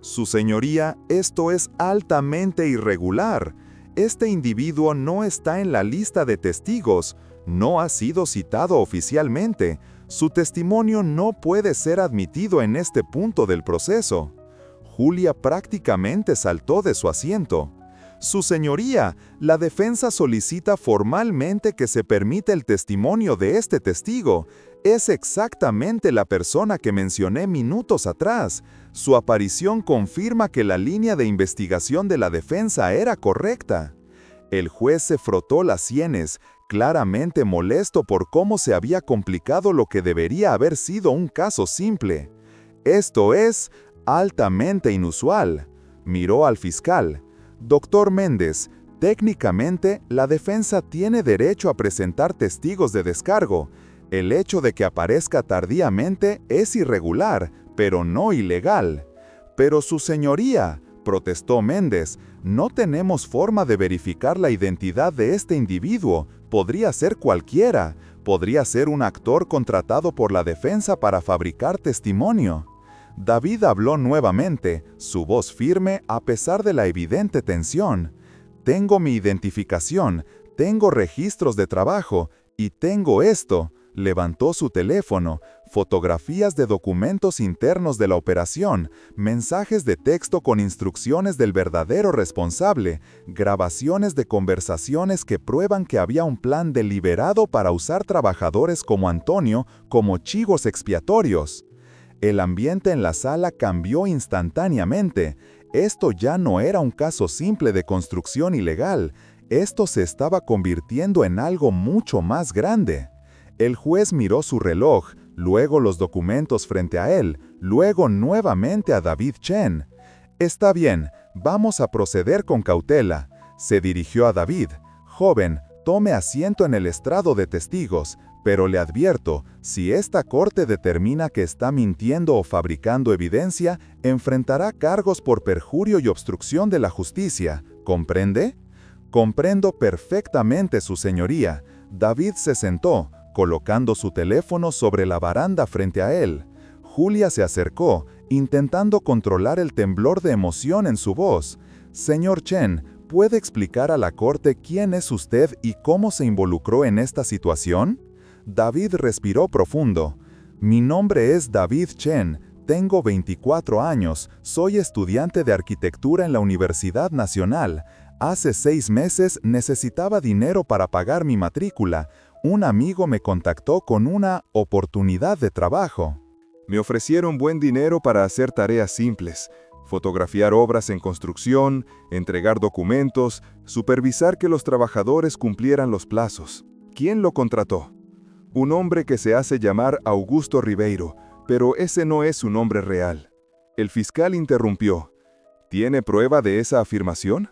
Su señoría, esto es altamente irregular. Este individuo no está en la lista de testigos, no ha sido citado oficialmente. Su testimonio no puede ser admitido en este punto del proceso. Julia prácticamente saltó de su asiento. Su señoría, la defensa solicita formalmente que se permita el testimonio de este testigo. Es exactamente la persona que mencioné minutos atrás. Su aparición confirma que la línea de investigación de la defensa era correcta. El juez se frotó las sienes, claramente molesto por cómo se había complicado lo que debería haber sido un caso simple. Esto es altamente inusual. Miró al fiscal. Doctor Méndez, técnicamente, la defensa tiene derecho a presentar testigos de descargo. El hecho de que aparezca tardíamente es irregular, pero no ilegal. Pero su señoría, protestó Méndez, no tenemos forma de verificar la identidad de este individuo. Podría ser cualquiera. Podría ser un actor contratado por la defensa para fabricar testimonio. David habló nuevamente, su voz firme a pesar de la evidente tensión. Tengo mi identificación, tengo registros de trabajo y tengo esto. Levantó su teléfono, fotografías de documentos internos de la operación, mensajes de texto con instrucciones del verdadero responsable, grabaciones de conversaciones que prueban que había un plan deliberado para usar trabajadores como Antonio como chivos expiatorios. El ambiente en la sala cambió instantáneamente. Esto ya no era un caso simple de construcción ilegal. Esto se estaba convirtiendo en algo mucho más grande. El juez miró su reloj, luego los documentos frente a él, luego nuevamente a David Chen. Está bien, vamos a proceder con cautela. Se dirigió a David. Joven, tome asiento en el estrado de testigos, pero le advierto, si esta corte determina que está mintiendo o fabricando evidencia, enfrentará cargos por perjurio y obstrucción de la justicia. ¿Comprende? Comprendo perfectamente, su señoría. David se sentó, colocando su teléfono sobre la baranda frente a él. Julia se acercó, intentando controlar el temblor de emoción en su voz. Señor Chen, ¿puede explicar a la corte quién es usted y cómo se involucró en esta situación? David respiró profundo. Mi nombre es David Chen, tengo 24 años, soy estudiante de arquitectura en la Universidad Nacional. Hace 6 meses necesitaba dinero para pagar mi matrícula. Un amigo me contactó con una oportunidad de trabajo. Me ofrecieron buen dinero para hacer tareas simples, fotografiar obras en construcción, entregar documentos, supervisar que los trabajadores cumplieran los plazos. ¿Quién lo contrató? Un hombre que se hace llamar Augusto Ribeiro, pero ese no es su nombre real. El fiscal interrumpió. ¿Tiene prueba de esa afirmación?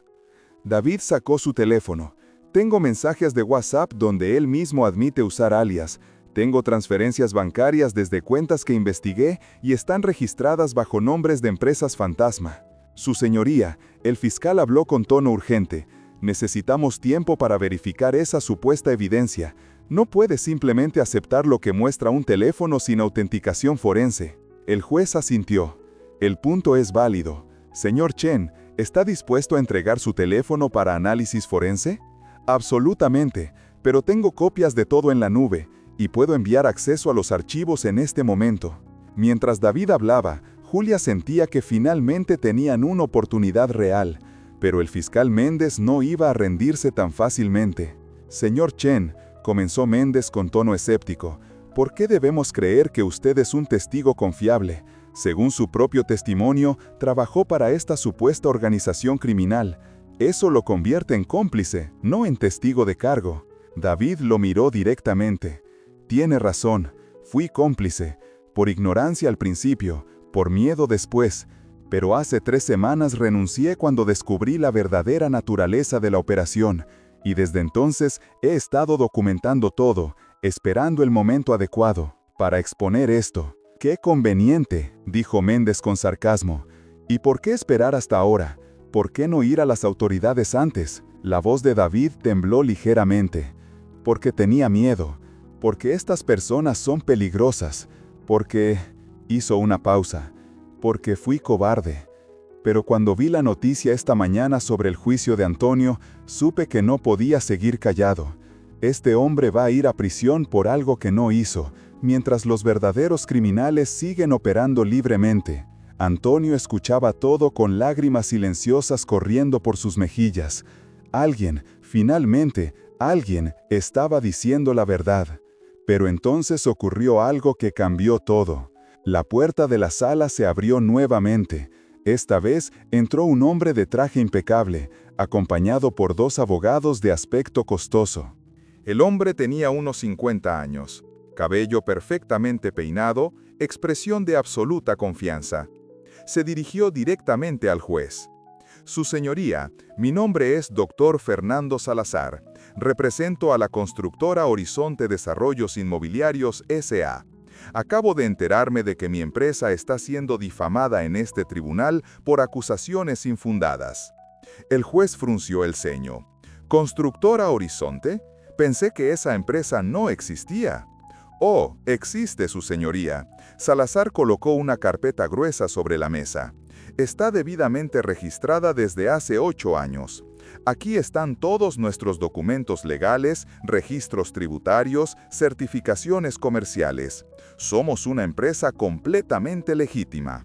David sacó su teléfono. Tengo mensajes de WhatsApp donde él mismo admite usar alias. Tengo transferencias bancarias desde cuentas que investigué y están registradas bajo nombres de empresas fantasma. Su señoría, el fiscal habló con tono urgente. Necesitamos tiempo para verificar esa supuesta evidencia. No puede simplemente aceptar lo que muestra un teléfono sin autenticación forense. El juez asintió. El punto es válido. Señor Chen, ¿está dispuesto a entregar su teléfono para análisis forense? Absolutamente, pero tengo copias de todo en la nube y puedo enviar acceso a los archivos en este momento. Mientras David hablaba, Julia sentía que finalmente tenían una oportunidad real, pero el fiscal Méndez no iba a rendirse tan fácilmente. Señor Chen, comenzó Méndez con tono escéptico, ¿por qué debemos creer que usted es un testigo confiable? Según su propio testimonio, trabajó para esta supuesta organización criminal. Eso lo convierte en cómplice, no en testigo de cargo. David lo miró directamente. Tiene razón, fui cómplice, por ignorancia al principio, por miedo después, pero hace 3 semanas renuncié cuando descubrí la verdadera naturaleza de la operación, y desde entonces he estado documentando todo, esperando el momento adecuado para exponer esto. ¡Qué conveniente!, dijo Méndez con sarcasmo. ¿Y por qué esperar hasta ahora? ¿Por qué no ir a las autoridades antes? La voz de David tembló ligeramente. Porque tenía miedo. Porque estas personas son peligrosas. Porque... hizo una pausa. Porque fui cobarde. Pero cuando vi la noticia esta mañana sobre el juicio de Antonio, supe que no podía seguir callado. Este hombre va a ir a prisión por algo que no hizo, mientras los verdaderos criminales siguen operando libremente. Antonio escuchaba todo con lágrimas silenciosas corriendo por sus mejillas. Alguien, finalmente, alguien estaba diciendo la verdad. Pero entonces ocurrió algo que cambió todo. La puerta de la sala se abrió nuevamente. Esta vez entró un hombre de traje impecable, acompañado por 2 abogados de aspecto costoso. El hombre tenía unos 50 años, cabello perfectamente peinado, expresión de absoluta confianza. Se dirigió directamente al juez. Su señoría, mi nombre es Dr. Fernando Salazar. Represento a la constructora Horizonte Desarrollos Inmobiliarios S.A. Acabo de enterarme de que mi empresa está siendo difamada en este tribunal por acusaciones infundadas. El juez frunció el ceño. ¿Constructora Horizonte? Pensé que esa empresa no existía. Oh, existe, su señoría. Salazar colocó una carpeta gruesa sobre la mesa. Está debidamente registrada desde hace 8 años. Aquí están todos nuestros documentos legales, registros tributarios, certificaciones comerciales. Somos una empresa completamente legítima.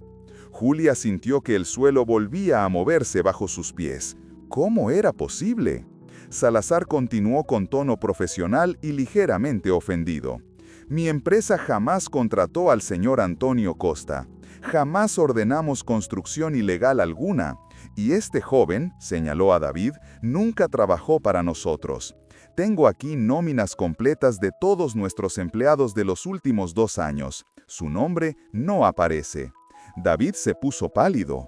Julia sintió que el suelo volvía a moverse bajo sus pies. ¿Cómo era posible? Salazar continuó con tono profesional y ligeramente ofendido. Mi empresa jamás contrató al señor Antonio Costa. Jamás ordenamos construcción ilegal alguna. Y este joven, señaló a David, nunca trabajó para nosotros. Tengo aquí nóminas completas de todos nuestros empleados de los últimos 2 años. Su nombre no aparece. David se puso pálido.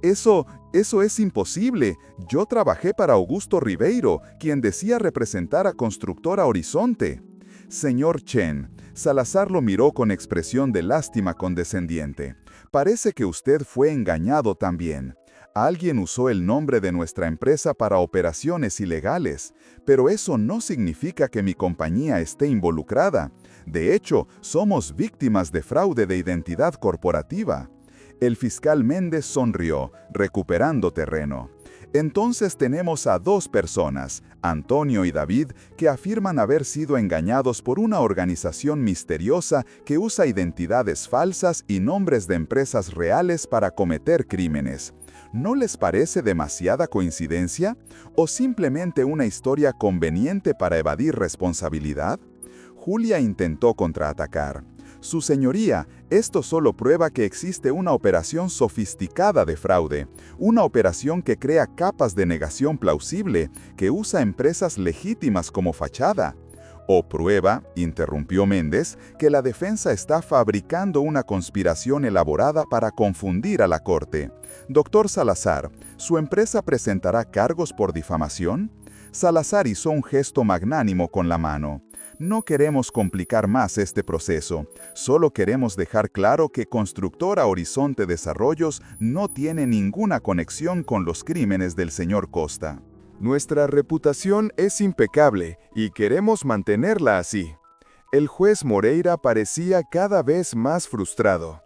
Eso es imposible. Yo trabajé para Augusto Ribeiro, quien decía representar a Constructora Horizonte. Señor Chen, Salazar lo miró con expresión de lástima condescendiente. Parece que usted fue engañado también. Alguien usó el nombre de nuestra empresa para operaciones ilegales, pero eso no significa que mi compañía esté involucrada. De hecho, somos víctimas de fraude de identidad corporativa. El fiscal Méndez sonrió, recuperando terreno. Entonces tenemos a 2 personas, Antonio y David, que afirman haber sido engañados por una organización misteriosa que usa identidades falsas y nombres de empresas reales para cometer crímenes. ¿No les parece demasiada coincidencia? ¿O simplemente una historia conveniente para evadir responsabilidad? Julia intentó contraatacar. Su señoría, esto solo prueba que existe una operación sofisticada de fraude, una operación que crea capas de negación plausible, que usa empresas legítimas como fachada. O prueba, interrumpió Méndez, que la defensa está fabricando una conspiración elaborada para confundir a la corte. Doctor Salazar, ¿su empresa presentará cargos por difamación? Salazar hizo un gesto magnánimo con la mano. No queremos complicar más este proceso, solo queremos dejar claro que Constructora Horizonte Desarrollos no tiene ninguna conexión con los crímenes del señor Costa. Nuestra reputación es impecable y queremos mantenerla así. El juez Moreira parecía cada vez más frustrado.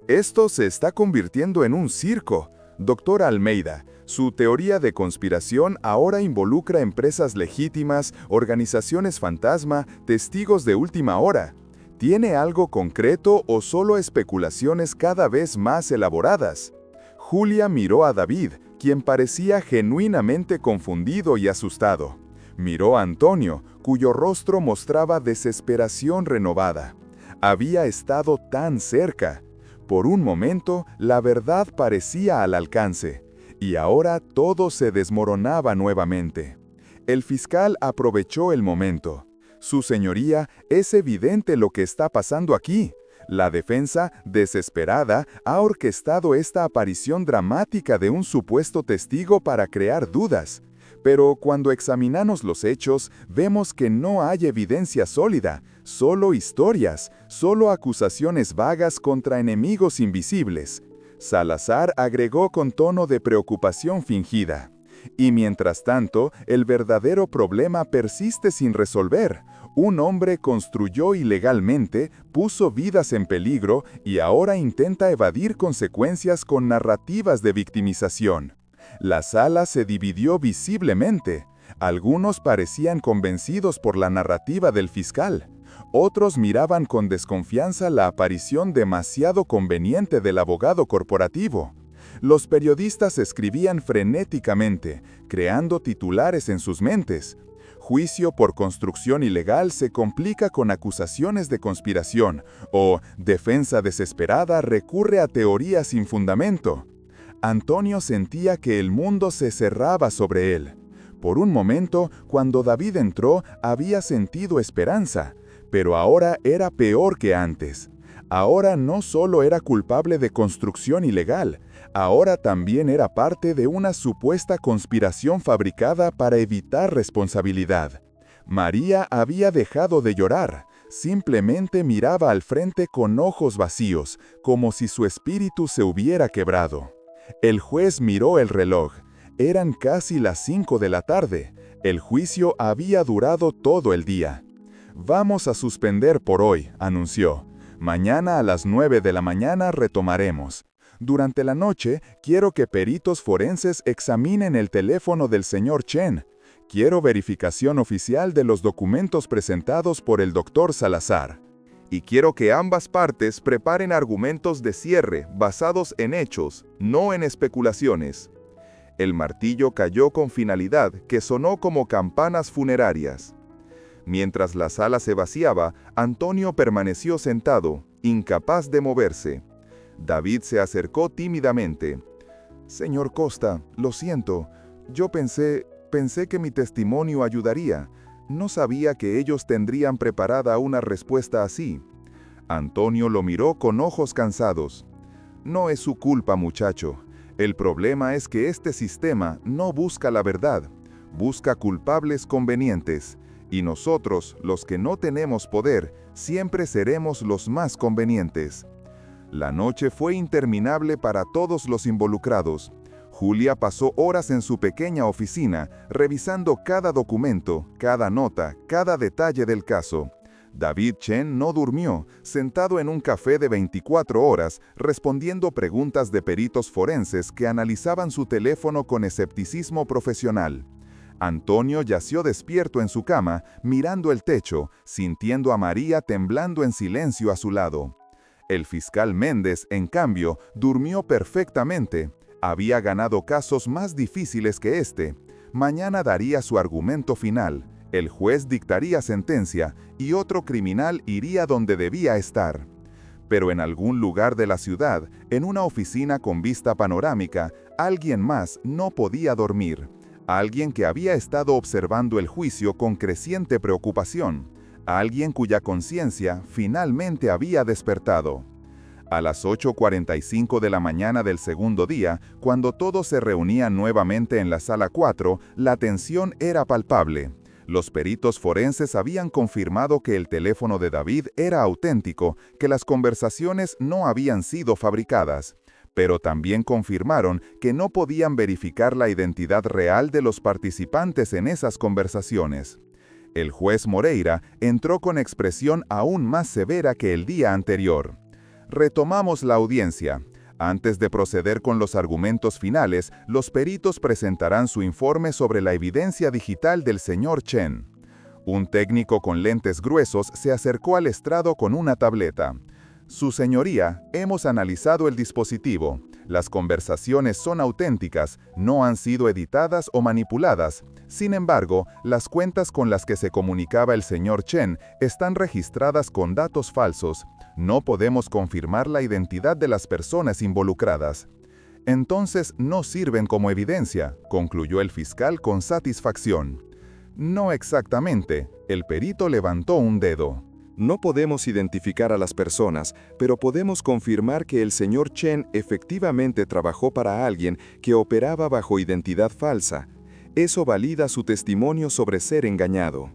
Esto se está convirtiendo en un circo. Doctor Almeida, su teoría de conspiración ahora involucra empresas legítimas, organizaciones fantasma, testigos de última hora. ¿Tiene algo concreto o solo especulaciones cada vez más elaboradas? Julia miró a David, quien parecía genuinamente confundido y asustado. Miró a Antonio, cuyo rostro mostraba desesperación renovada. Había estado tan cerca. Por un momento, la verdad parecía al alcance, y ahora todo se desmoronaba nuevamente. El fiscal aprovechó el momento. Su señoría, es evidente lo que está pasando aquí. La defensa, desesperada, ha orquestado esta aparición dramática de un supuesto testigo para crear dudas. Pero cuando examinamos los hechos, vemos que no hay evidencia sólida, solo historias, solo acusaciones vagas contra enemigos invisibles. Salazar agregó con tono de preocupación fingida. Y mientras tanto, el verdadero problema persiste sin resolver. Un hombre construyó ilegalmente, puso vidas en peligro y ahora intenta evadir consecuencias con narrativas de victimización. La sala se dividió visiblemente. Algunos parecían convencidos por la narrativa del fiscal. Otros miraban con desconfianza la aparición demasiado conveniente del abogado corporativo. Los periodistas escribían frenéticamente, creando titulares en sus mentes. Juicio por construcción ilegal se complica con acusaciones de conspiración, o defensa desesperada recurre a teorías sin fundamento. Antonio sentía que el mundo se cerraba sobre él. Por un momento, cuando David entró, había sentido esperanza, pero ahora era peor que antes. Ahora no solo era culpable de construcción ilegal, ahora también era parte de una supuesta conspiración fabricada para evitar responsabilidad. María había dejado de llorar, simplemente miraba al frente con ojos vacíos, como si su espíritu se hubiera quebrado. El juez miró el reloj. Eran casi las 5 de la tarde. El juicio había durado todo el día. «Vamos a suspender por hoy», anunció. «Mañana a las 9 de la mañana retomaremos. Durante la noche, quiero que peritos forenses examinen el teléfono del señor Chen. Quiero verificación oficial de los documentos presentados por el doctor Salazar. Y quiero que ambas partes preparen argumentos de cierre basados en hechos, no en especulaciones». El martillo cayó con finalidad que sonó como campanas funerarias. Mientras la sala se vaciaba, Antonio permaneció sentado, incapaz de moverse. David se acercó tímidamente. «Señor Costa, lo siento. Yo pensé que mi testimonio ayudaría. No sabía que ellos tendrían preparada una respuesta así». Antonio lo miró con ojos cansados. «No es su culpa, muchacho. El problema es que este sistema no busca la verdad, busca culpables convenientes, y nosotros, los que no tenemos poder, siempre seremos los más convenientes». La noche fue interminable para todos los involucrados. Julia pasó horas en su pequeña oficina, revisando cada documento, cada nota, cada detalle del caso. David Chen no durmió, sentado en un café de 24 horas, respondiendo preguntas de peritos forenses que analizaban su teléfono con escepticismo profesional. Antonio yació despierto en su cama, mirando el techo, sintiendo a María temblando en silencio a su lado. El fiscal Méndez, en cambio, durmió perfectamente. Había ganado casos más difíciles que este. Mañana daría su argumento final. El juez dictaría sentencia y otro criminal iría donde debía estar. Pero en algún lugar de la ciudad, en una oficina con vista panorámica, alguien más no podía dormir. Alguien que había estado observando el juicio con creciente preocupación. Alguien cuya conciencia finalmente había despertado. A las 8:45 de la mañana del segundo día, cuando todos se reunían nuevamente en la sala 4, la tensión era palpable. Los peritos forenses habían confirmado que el teléfono de David era auténtico, que las conversaciones no habían sido fabricadas, pero también confirmaron que no podían verificar la identidad real de los participantes en esas conversaciones. El juez Moreira entró con expresión aún más severa que el día anterior. «Retomamos la audiencia. Antes de proceder con los argumentos finales, los peritos presentarán su informe sobre la evidencia digital del señor Chen». Un técnico con lentes gruesos se acercó al estrado con una tableta. «Su señoría, hemos analizado el dispositivo. Las conversaciones son auténticas, no han sido editadas o manipuladas. Sin embargo, las cuentas con las que se comunicaba el señor Chen están registradas con datos falsos. No podemos confirmar la identidad de las personas involucradas». «Entonces no sirven como evidencia», concluyó el fiscal con satisfacción. «No exactamente», el perito levantó un dedo. «No podemos identificar a las personas, pero podemos confirmar que el señor Chen efectivamente trabajó para alguien que operaba bajo identidad falsa. Eso valida su testimonio sobre ser engañado.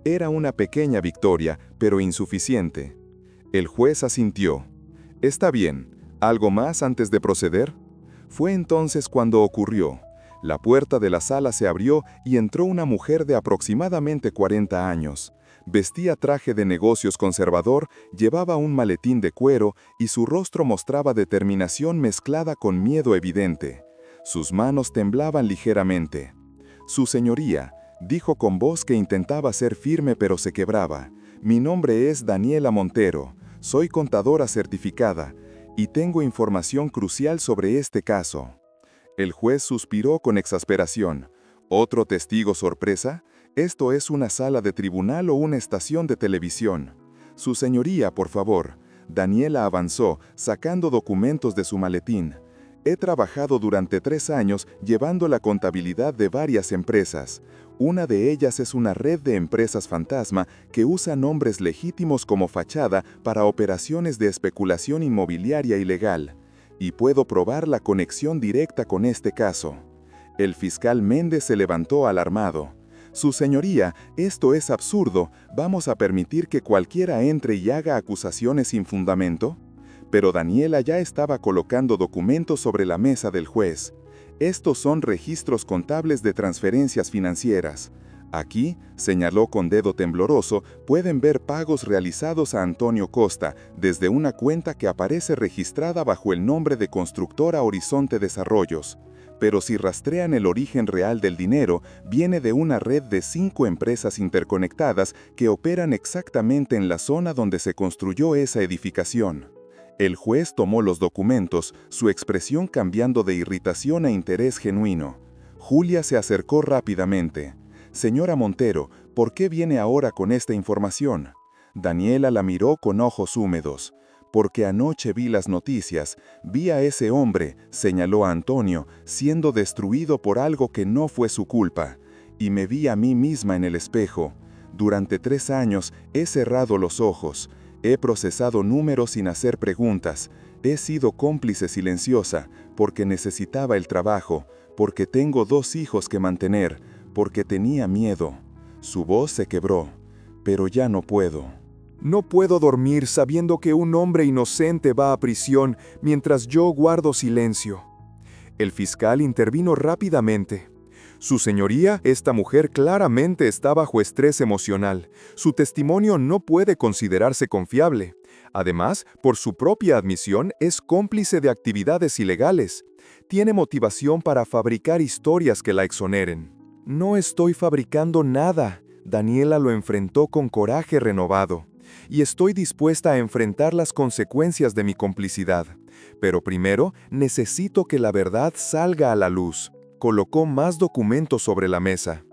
Era una pequeña victoria, pero insuficiente». El juez asintió. «Está bien. ¿Algo más antes de proceder?». Fue entonces cuando ocurrió. La puerta de la sala se abrió y entró una mujer de aproximadamente 40 años. Vestía traje de negocios conservador, llevaba un maletín de cuero y su rostro mostraba determinación mezclada con miedo evidente. Sus manos temblaban ligeramente. «Su señoría», dijo con voz que intentaba ser firme pero se quebraba. «Mi nombre es Daniela Montero. Soy contadora certificada y tengo información crucial sobre este caso». El juez suspiró con exasperación. «¿Otro testigo sorpresa? Esto es una sala de tribunal o una estación de televisión. Su señoría, por favor». Daniela avanzó, sacando documentos de su maletín. He trabajado durante 3 años llevando la contabilidad de varias empresas. Una de ellas es una red de empresas fantasma que usa nombres legítimos como fachada para operaciones de especulación inmobiliaria ilegal. Y puedo probar la conexión directa con este caso. El fiscal Méndez se levantó alarmado. Su señoría, esto es absurdo. ¿Vamos a permitir que cualquiera entre y haga acusaciones sin fundamento? Pero Daniela ya estaba colocando documentos sobre la mesa del juez. Estos son registros contables de transferencias financieras. Aquí, señaló con dedo tembloroso, pueden ver pagos realizados a Antonio Costa desde una cuenta que aparece registrada bajo el nombre de Constructora Horizonte Desarrollos. Pero si rastrean el origen real del dinero, viene de una red de 5 empresas interconectadas que operan exactamente en la zona donde se construyó esa edificación. El juez tomó los documentos, su expresión cambiando de irritación a interés genuino. Julia se acercó rápidamente. «Señora Montero, ¿por qué viene ahora con esta información?» Daniela la miró con ojos húmedos. «Porque anoche vi las noticias, vi a ese hombre», señaló a Antonio, «siendo destruido por algo que no fue su culpa. Y me vi a mí misma en el espejo. Durante 3 años he cerrado los ojos. He procesado números sin hacer preguntas. He sido cómplice silenciosa, porque necesitaba el trabajo, porque tengo 2 hijos que mantener, porque tenía miedo». Su voz se quebró. «Pero ya no puedo. No puedo dormir sabiendo que un hombre inocente va a prisión mientras yo guardo silencio». El fiscal intervino rápidamente. «Su señoría, esta mujer claramente está bajo estrés emocional. Su testimonio no puede considerarse confiable. Además, por su propia admisión, es cómplice de actividades ilegales. Tiene motivación para fabricar historias que la exoneren». «No estoy fabricando nada», Daniela lo enfrentó con coraje renovado. «Y estoy dispuesta a enfrentar las consecuencias de mi complicidad. Pero primero, necesito que la verdad salga a la luz». Colocó más documentos sobre la mesa.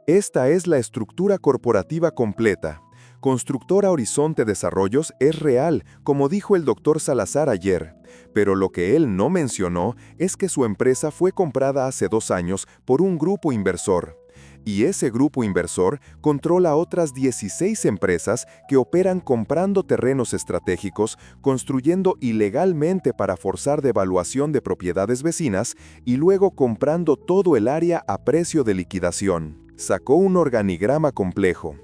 «Esta es la estructura corporativa completa. Constructora Horizonte Desarrollos es real, como dijo el doctor Salazar ayer. Pero lo que él no mencionó es que su empresa fue comprada hace 2 años por un grupo inversor. Y ese grupo inversor controla otras 16 empresas que operan comprando terrenos estratégicos, construyendo ilegalmente para forzar devaluación de propiedades vecinas y luego comprando todo el área a precio de liquidación». Sacó un organigrama complejo.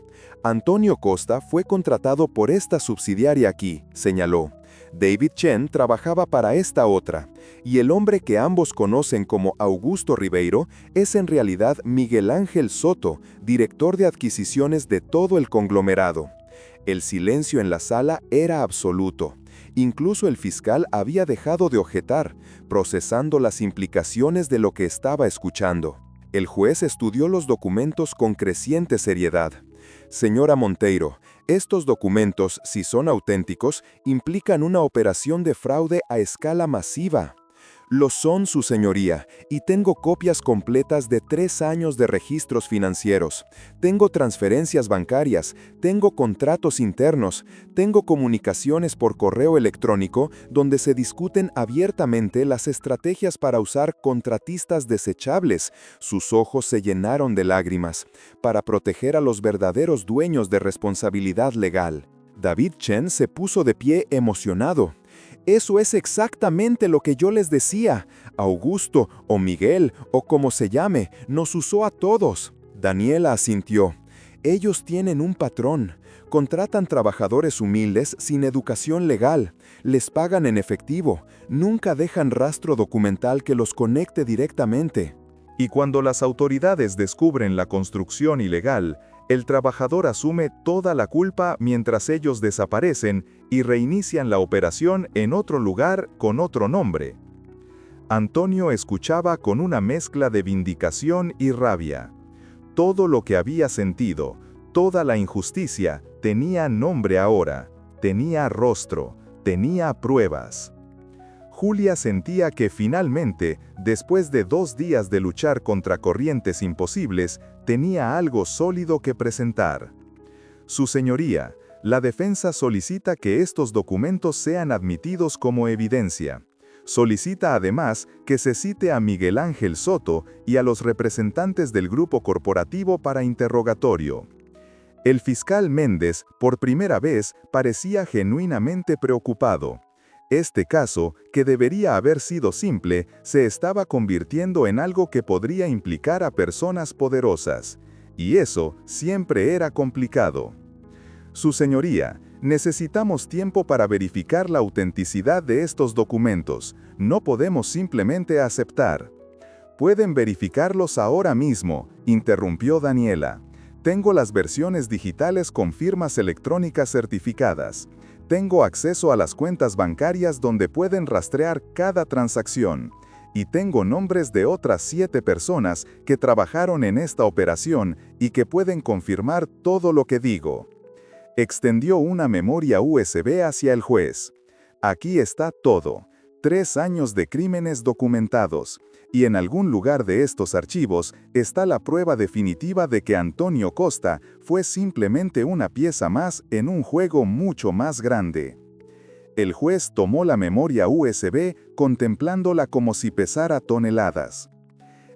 «Antonio Costa fue contratado por esta subsidiaria aquí», señaló. «David Chen trabajaba para esta otra, y el hombre que ambos conocen como Augusto Ribeiro es en realidad Miguel Ángel Soto, director de adquisiciones de todo el conglomerado». El silencio en la sala era absoluto. Incluso el fiscal había dejado de objetar, procesando las implicaciones de lo que estaba escuchando. El juez estudió los documentos con creciente seriedad. «Señora Monteiro, estos documentos, si son auténticos, implican una operación de fraude a escala masiva». «Lo son, su señoría, y tengo copias completas de 3 años de registros financieros. Tengo transferencias bancarias, tengo contratos internos, tengo comunicaciones por correo electrónico donde se discuten abiertamente las estrategias para usar contratistas desechables». Sus ojos se llenaron de lágrimas. «Para proteger a los verdaderos dueños de responsabilidad legal». David Chen se puso de pie emocionado. «Eso es exactamente lo que yo les decía. Augusto, o Miguel, o como se llame, nos usó a todos». Daniela asintió. «Ellos tienen un patrón. Contratan trabajadores humildes sin educación legal. Les pagan en efectivo. Nunca dejan rastro documental que los conecte directamente. Y cuando las autoridades descubren la construcción ilegal, el trabajador asume toda la culpa mientras ellos desaparecen y reinician la operación en otro lugar con otro nombre». Antonio escuchaba con una mezcla de vindicación y rabia. Todo lo que había sentido, toda la injusticia, tenía nombre ahora, tenía rostro, tenía pruebas. Julia sentía que finalmente, después de 2 días de luchar contra corrientes imposibles, tenía algo sólido que presentar. «Su señoría, la defensa solicita que estos documentos sean admitidos como evidencia. Solicita además que se cite a Miguel Ángel Soto y a los representantes del grupo corporativo para interrogatorio. El fiscal Méndez, por primera vez, parecía genuinamente preocupado. Este caso, que debería haber sido simple, se estaba convirtiendo en algo que podría implicar a personas poderosas. Y eso siempre era complicado. Su señoría, necesitamos tiempo para verificar la autenticidad de estos documentos. No podemos simplemente aceptar. Pueden verificarlos ahora mismo, interrumpió Daniela. Tengo las versiones digitales con firmas electrónicas certificadas. Tengo acceso a las cuentas bancarias donde pueden rastrear cada transacción. Y tengo nombres de otras 7 personas que trabajaron en esta operación y que pueden confirmar todo lo que digo. Extendió una memoria USB hacia el juez. Aquí está todo. 3 años de crímenes documentados. Y en algún lugar de estos archivos está la prueba definitiva de que Antonio Costa fue simplemente una pieza más en un juego mucho más grande. El juez tomó la memoria USB contemplándola como si pesara toneladas.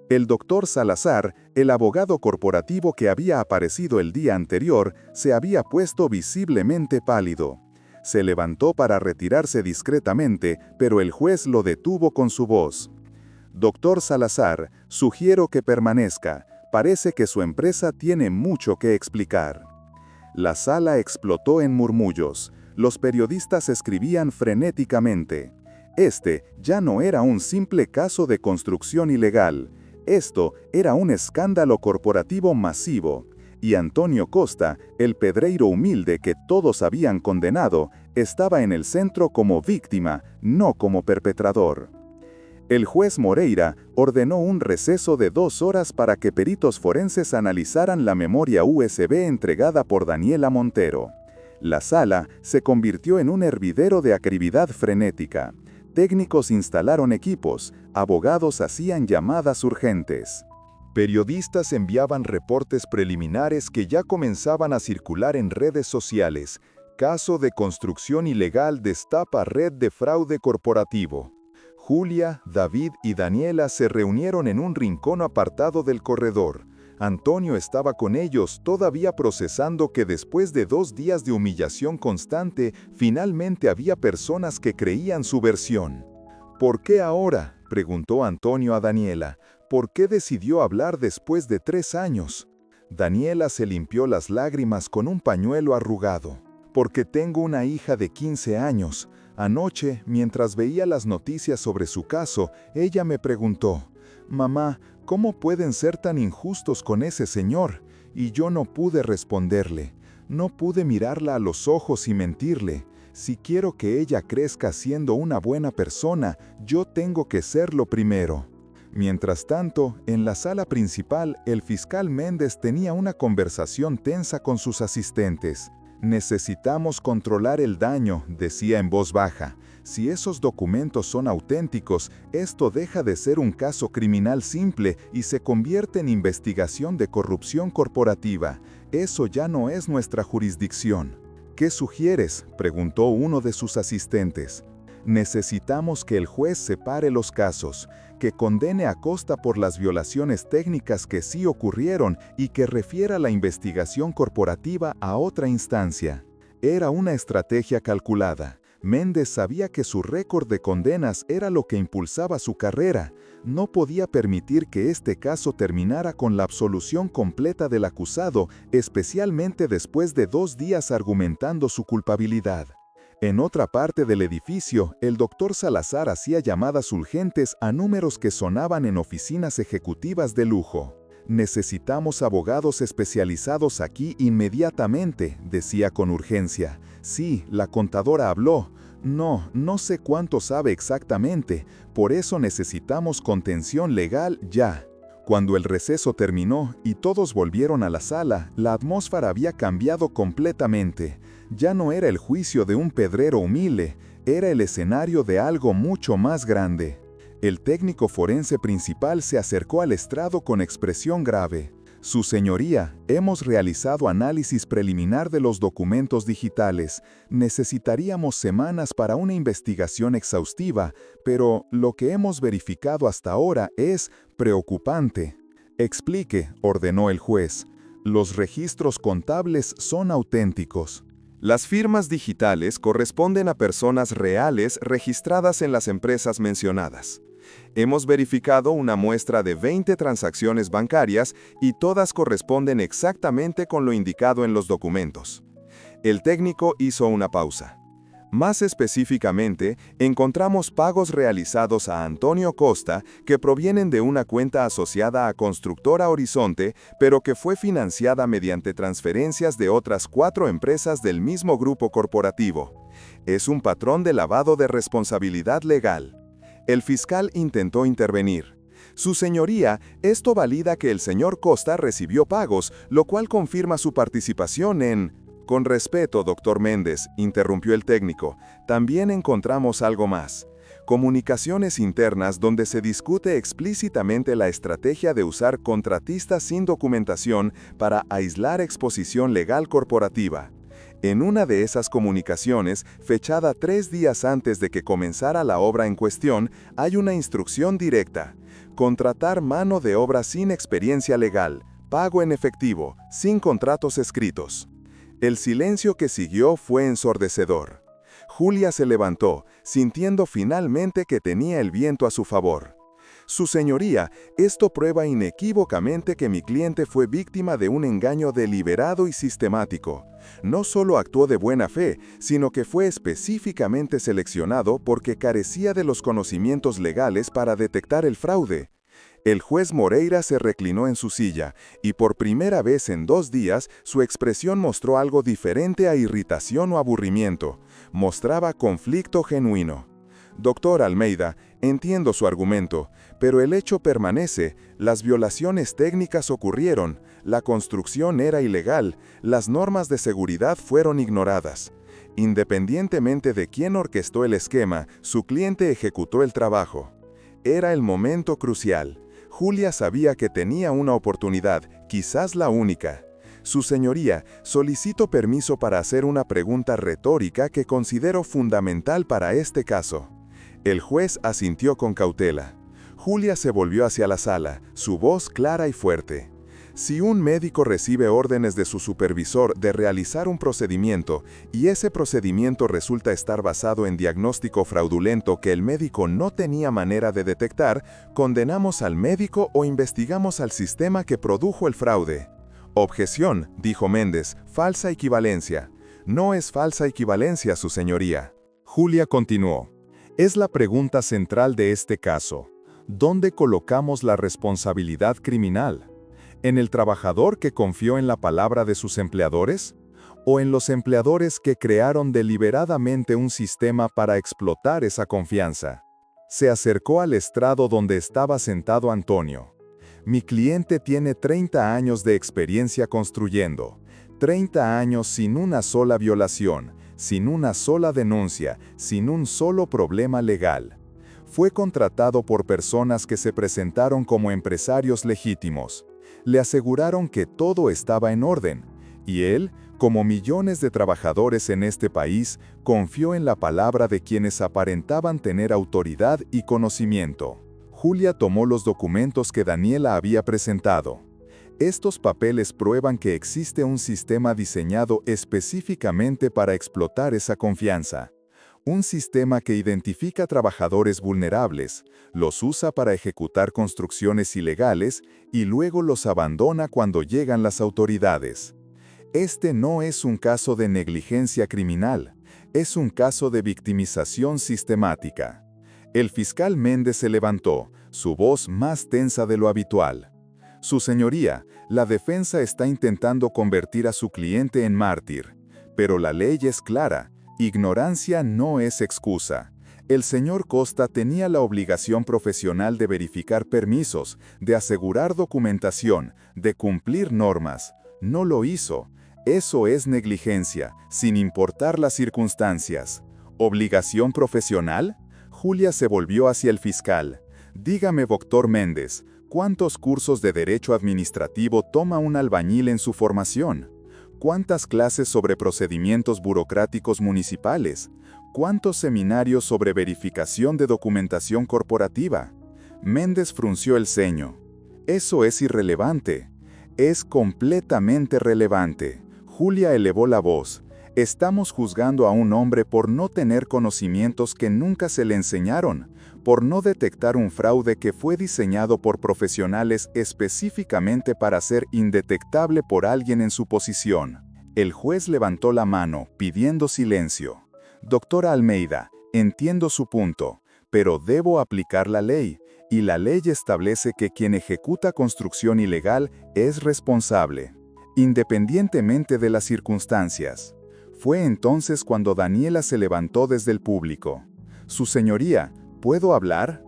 El doctor Salazar, el abogado corporativo que había aparecido el día anterior, se había puesto visiblemente pálido. Se levantó para retirarse discretamente, pero el juez lo detuvo con su voz. Doctor Salazar, sugiero que permanezca. Parece que su empresa tiene mucho que explicar. La sala explotó en murmullos. Los periodistas escribían frenéticamente. Este ya no era un simple caso de construcción ilegal. Esto era un escándalo corporativo masivo. Y Antonio Costa, el pedreiro humilde que todos habían condenado, estaba en el centro como víctima, no como perpetrador. El juez Moreira ordenó un receso de 2 horas para que peritos forenses analizaran la memoria USB entregada por Daniela Montero. La sala se convirtió en un hervidero de actividad frenética. Técnicos instalaron equipos, abogados hacían llamadas urgentes. Periodistas enviaban reportes preliminares que ya comenzaban a circular en redes sociales. Caso de construcción ilegal destapa red de fraude corporativo. Julia, David y Daniela se reunieron en un rincón apartado del corredor. Antonio estaba con ellos, todavía procesando que después de 2 días de humillación constante, finalmente había personas que creían su versión. ¿Por qué ahora?, preguntó Antonio a Daniela. ¿Por qué decidió hablar después de 3 años? Daniela se limpió las lágrimas con un pañuelo arrugado. Porque tengo una hija de 15 años. Anoche, mientras veía las noticias sobre su caso, ella me preguntó, «Mamá, ¿cómo pueden ser tan injustos con ese señor?». Y yo no pude responderle. No pude mirarla a los ojos y mentirle. Si quiero que ella crezca siendo una buena persona, yo tengo que serlo primero. Mientras tanto, en la sala principal, el fiscal Méndez tenía una conversación tensa con sus asistentes. «Necesitamos controlar el daño», decía en voz baja. «Si esos documentos son auténticos, esto deja de ser un caso criminal simple y se convierte en investigación de corrupción corporativa. Eso ya no es nuestra jurisdicción». «¿Qué sugieres?», preguntó uno de sus asistentes. «Necesitamos que el juez separe los casos, que condene a Costa por las violaciones técnicas que sí ocurrieron y que refiera la investigación corporativa a otra instancia». Era una estrategia calculada. Méndez sabía que su récord de condenas era lo que impulsaba su carrera. No podía permitir que este caso terminara con la absolución completa del acusado, especialmente después de 2 días argumentando su culpabilidad. En otra parte del edificio, el doctor Salazar hacía llamadas urgentes a números que sonaban en oficinas ejecutivas de lujo. «Necesitamos abogados especializados aquí inmediatamente», decía con urgencia. «Sí, la contadora habló. No sé cuánto sabe exactamente. Por eso necesitamos contención legal ya». Cuando el receso terminó y todos volvieron a la sala, la atmósfera había cambiado completamente. Ya no era el juicio de un pedrero humilde, era el escenario de algo mucho más grande. El técnico forense principal se acercó al estrado con expresión grave. Su señoría, hemos realizado análisis preliminar de los documentos digitales. Necesitaríamos semanas para una investigación exhaustiva, pero lo que hemos verificado hasta ahora es preocupante. Explique, ordenó el juez. Los registros contables son auténticos. Las firmas digitales corresponden a personas reales registradas en las empresas mencionadas. Hemos verificado una muestra de 20 transacciones bancarias y todas corresponden exactamente con lo indicado en los documentos. El técnico hizo una pausa. Más específicamente, encontramos pagos realizados a Antonio Costa que provienen de una cuenta asociada a Constructora Horizonte, pero que fue financiada mediante transferencias de otras 4 empresas del mismo grupo corporativo. Es un patrón de lavado de responsabilidad legal. El fiscal intentó intervenir. Su señoría, esto valida que el señor Costa recibió pagos, lo cual confirma su participación en... Con respeto, doctor Méndez, interrumpió el técnico, también encontramos algo más. Comunicaciones internas donde se discute explícitamente la estrategia de usar contratistas sin documentación para aislar exposición legal corporativa. En una de esas comunicaciones, fechada 3 días antes de que comenzara la obra en cuestión, hay una instrucción directa. Contratar mano de obra sin experiencia legal, pago en efectivo, sin contratos escritos. El silencio que siguió fue ensordecedor. Julia se levantó, sintiendo finalmente que tenía el viento a su favor. Su señoría, esto prueba inequívocamente que mi cliente fue víctima de un engaño deliberado y sistemático. No solo actuó de buena fe, sino que fue específicamente seleccionado porque carecía de los conocimientos legales para detectar el fraude. El juez Moreira se reclinó en su silla, y por primera vez en 2 días su expresión mostró algo diferente a irritación o aburrimiento. Mostraba conflicto genuino. Doctor Almeida, entiendo su argumento, pero el hecho permanece, las violaciones técnicas ocurrieron, la construcción era ilegal, las normas de seguridad fueron ignoradas. Independientemente de quién orquestó el esquema, su cliente ejecutó el trabajo. Era el momento crucial. Julia sabía que tenía una oportunidad, quizás la única. Su señoría, solicito permiso para hacer una pregunta retórica que considero fundamental para este caso. El juez asintió con cautela. Julia se volvió hacia la sala, su voz clara y fuerte. Si un médico recibe órdenes de su supervisor de realizar un procedimiento y ese procedimiento resulta estar basado en diagnóstico fraudulento que el médico no tenía manera de detectar, ¿condenamos al médico o investigamos al sistema que produjo el fraude? Objeción, dijo Méndez, falsa equivalencia. No es falsa equivalencia, su señoría. Julia continuó. Es la pregunta central de este caso. ¿Dónde colocamos la responsabilidad criminal? ¿En el trabajador que confió en la palabra de sus empleadores? ¿O en los empleadores que crearon deliberadamente un sistema para explotar esa confianza? Se acercó al estrado donde estaba sentado Antonio. Mi cliente tiene 30 años de experiencia construyendo, 30 años sin una sola violación, sin una sola denuncia, sin un solo problema legal. Fue contratado por personas que se presentaron como empresarios legítimos. Le aseguraron que todo estaba en orden, y él, como millones de trabajadores en este país, confió en la palabra de quienes aparentaban tener autoridad y conocimiento. Julia tomó los documentos que Daniela había presentado. Estos papeles prueban que existe un sistema diseñado específicamente para explotar esa confianza. Un sistema que identifica trabajadores vulnerables, los usa para ejecutar construcciones ilegales y luego los abandona cuando llegan las autoridades. Este no es un caso de negligencia criminal, es un caso de victimización sistemática. El fiscal Méndez se levantó, su voz más tensa de lo habitual. Su señoría, la defensa está intentando convertir a su cliente en mártir, pero la ley es clara. Ignorancia no es excusa. El señor Costa tenía la obligación profesional de verificar permisos, de asegurar documentación, de cumplir normas. No lo hizo. Eso es negligencia, sin importar las circunstancias. ¿Obligación profesional? Julia se volvió hacia el fiscal. Dígame, doctor Méndez, ¿Cuántos cursos de derecho administrativo toma un albañil en su formación? ¿Cuántas clases sobre procedimientos burocráticos municipales? ¿Cuántos seminarios sobre verificación de documentación corporativa? Méndez frunció el ceño. Eso es irrelevante. Es completamente relevante. Julia elevó la voz. Estamos juzgando a un hombre por no tener conocimientos que nunca se le enseñaron, por no detectar un fraude que fue diseñado por profesionales específicamente para ser indetectable por alguien en su posición. El juez levantó la mano, pidiendo silencio. Doctora Almeida, entiendo su punto, pero debo aplicar la ley, y la ley establece que quien ejecuta construcción ilegal es responsable, independientemente de las circunstancias. Fue entonces cuando Daniela se levantó desde el público. «Su señoría, ¿puedo hablar?»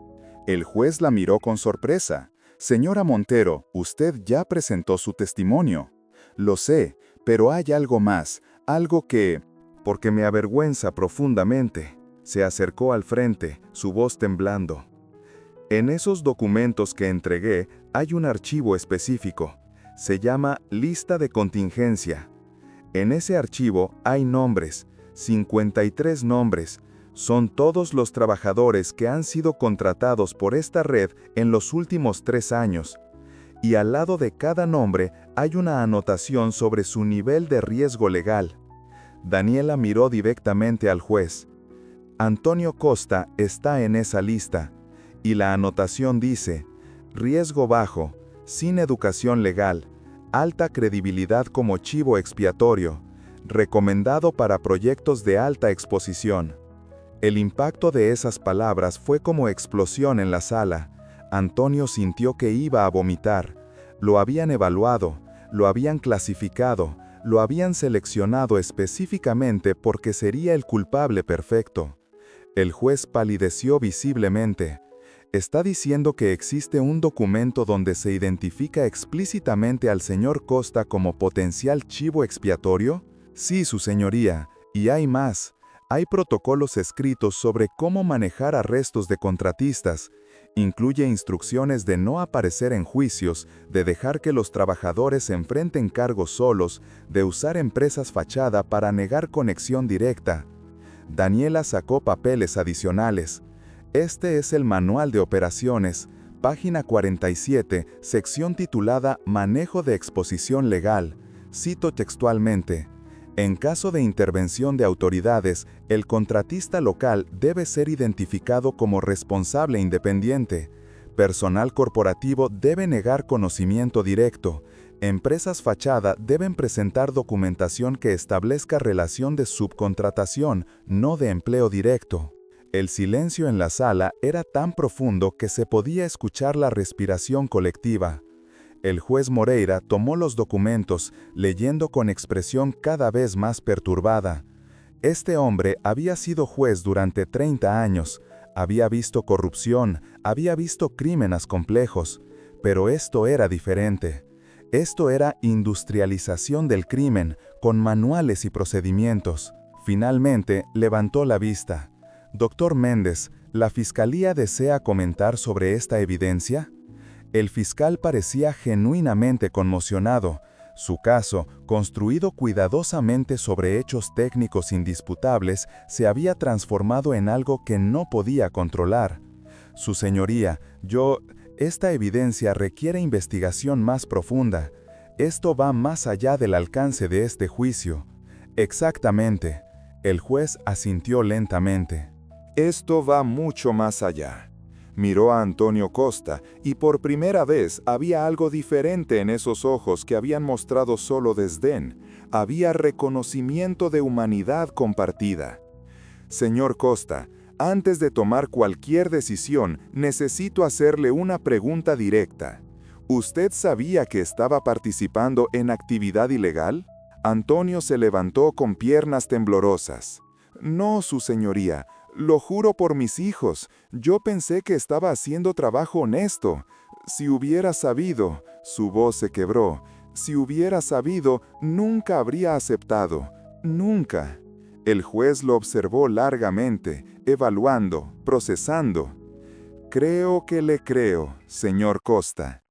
El juez la miró con sorpresa. «Señora Montero, usted ya presentó su testimonio». «Lo sé, pero hay algo más, algo que...» Porque me avergüenza profundamente. Se acercó al frente, su voz temblando. En esos documentos que entregué hay un archivo específico. Se llama Lista de Contingencia. En ese archivo hay nombres, 53 nombres. Son todos los trabajadores que han sido contratados por esta red en los últimos 3 años. Y al lado de cada nombre hay una anotación sobre su nivel de riesgo legal. Daniela miró directamente al juez. Antonio Costa está en esa lista. Y la anotación dice, riesgo bajo, sin educación legal, alta credibilidad como chivo expiatorio, recomendado para proyectos de alta exposición. El impacto de esas palabras fue como explosión en la sala. Antonio sintió que iba a vomitar. Lo habían evaluado, lo habían clasificado, lo habían seleccionado específicamente porque sería el culpable perfecto. El juez palideció visiblemente. ¿Está diciendo que existe un documento donde se identifica explícitamente al señor Costa como potencial chivo expiatorio? Sí, su señoría, y hay más. Hay protocolos escritos sobre cómo manejar arrestos de contratistas. Incluye instrucciones de no aparecer en juicios, de dejar que los trabajadores enfrenten cargos solos, de usar empresas fachada para negar conexión directa. Daniela sacó papeles adicionales. Este es el Manual de Operaciones, página 47, sección titulada Manejo de exposición legal. Cito textualmente. En caso de intervención de autoridades, el contratista local debe ser identificado como responsable independiente. Personal corporativo debe negar conocimiento directo. Empresas fachada deben presentar documentación que establezca relación de subcontratación, no de empleo directo. El silencio en la sala era tan profundo que se podía escuchar la respiración colectiva. El juez Moreira tomó los documentos, leyendo con expresión cada vez más perturbada. Este hombre había sido juez durante 30 años, había visto corrupción, había visto crímenes complejos, pero esto era diferente. Esto era industrialización del crimen, con manuales y procedimientos. Finalmente, levantó la vista. Doctor Méndez, ¿la Fiscalía desea comentar sobre esta evidencia? El fiscal parecía genuinamente conmocionado. Su caso, construido cuidadosamente sobre hechos técnicos indisputables, se había transformado en algo que no podía controlar. Su señoría, esta evidencia requiere investigación más profunda. Esto va más allá del alcance de este juicio. Exactamente. El juez asintió lentamente. Esto va mucho más allá. Miró a Antonio Costa y por primera vez había algo diferente en esos ojos que habían mostrado solo desdén. Había reconocimiento de humanidad compartida. Señor Costa, antes de tomar cualquier decisión, necesito hacerle una pregunta directa. ¿Usted sabía que estaba participando en actividad ilegal? Antonio se levantó con piernas temblorosas. No, su señoría. Lo juro por mis hijos, yo pensé que estaba haciendo trabajo honesto. Si hubiera sabido, su voz se quebró, si hubiera sabido, nunca habría aceptado, nunca. El juez lo observó largamente, evaluando, procesando. Creo que le creo, señor Costa.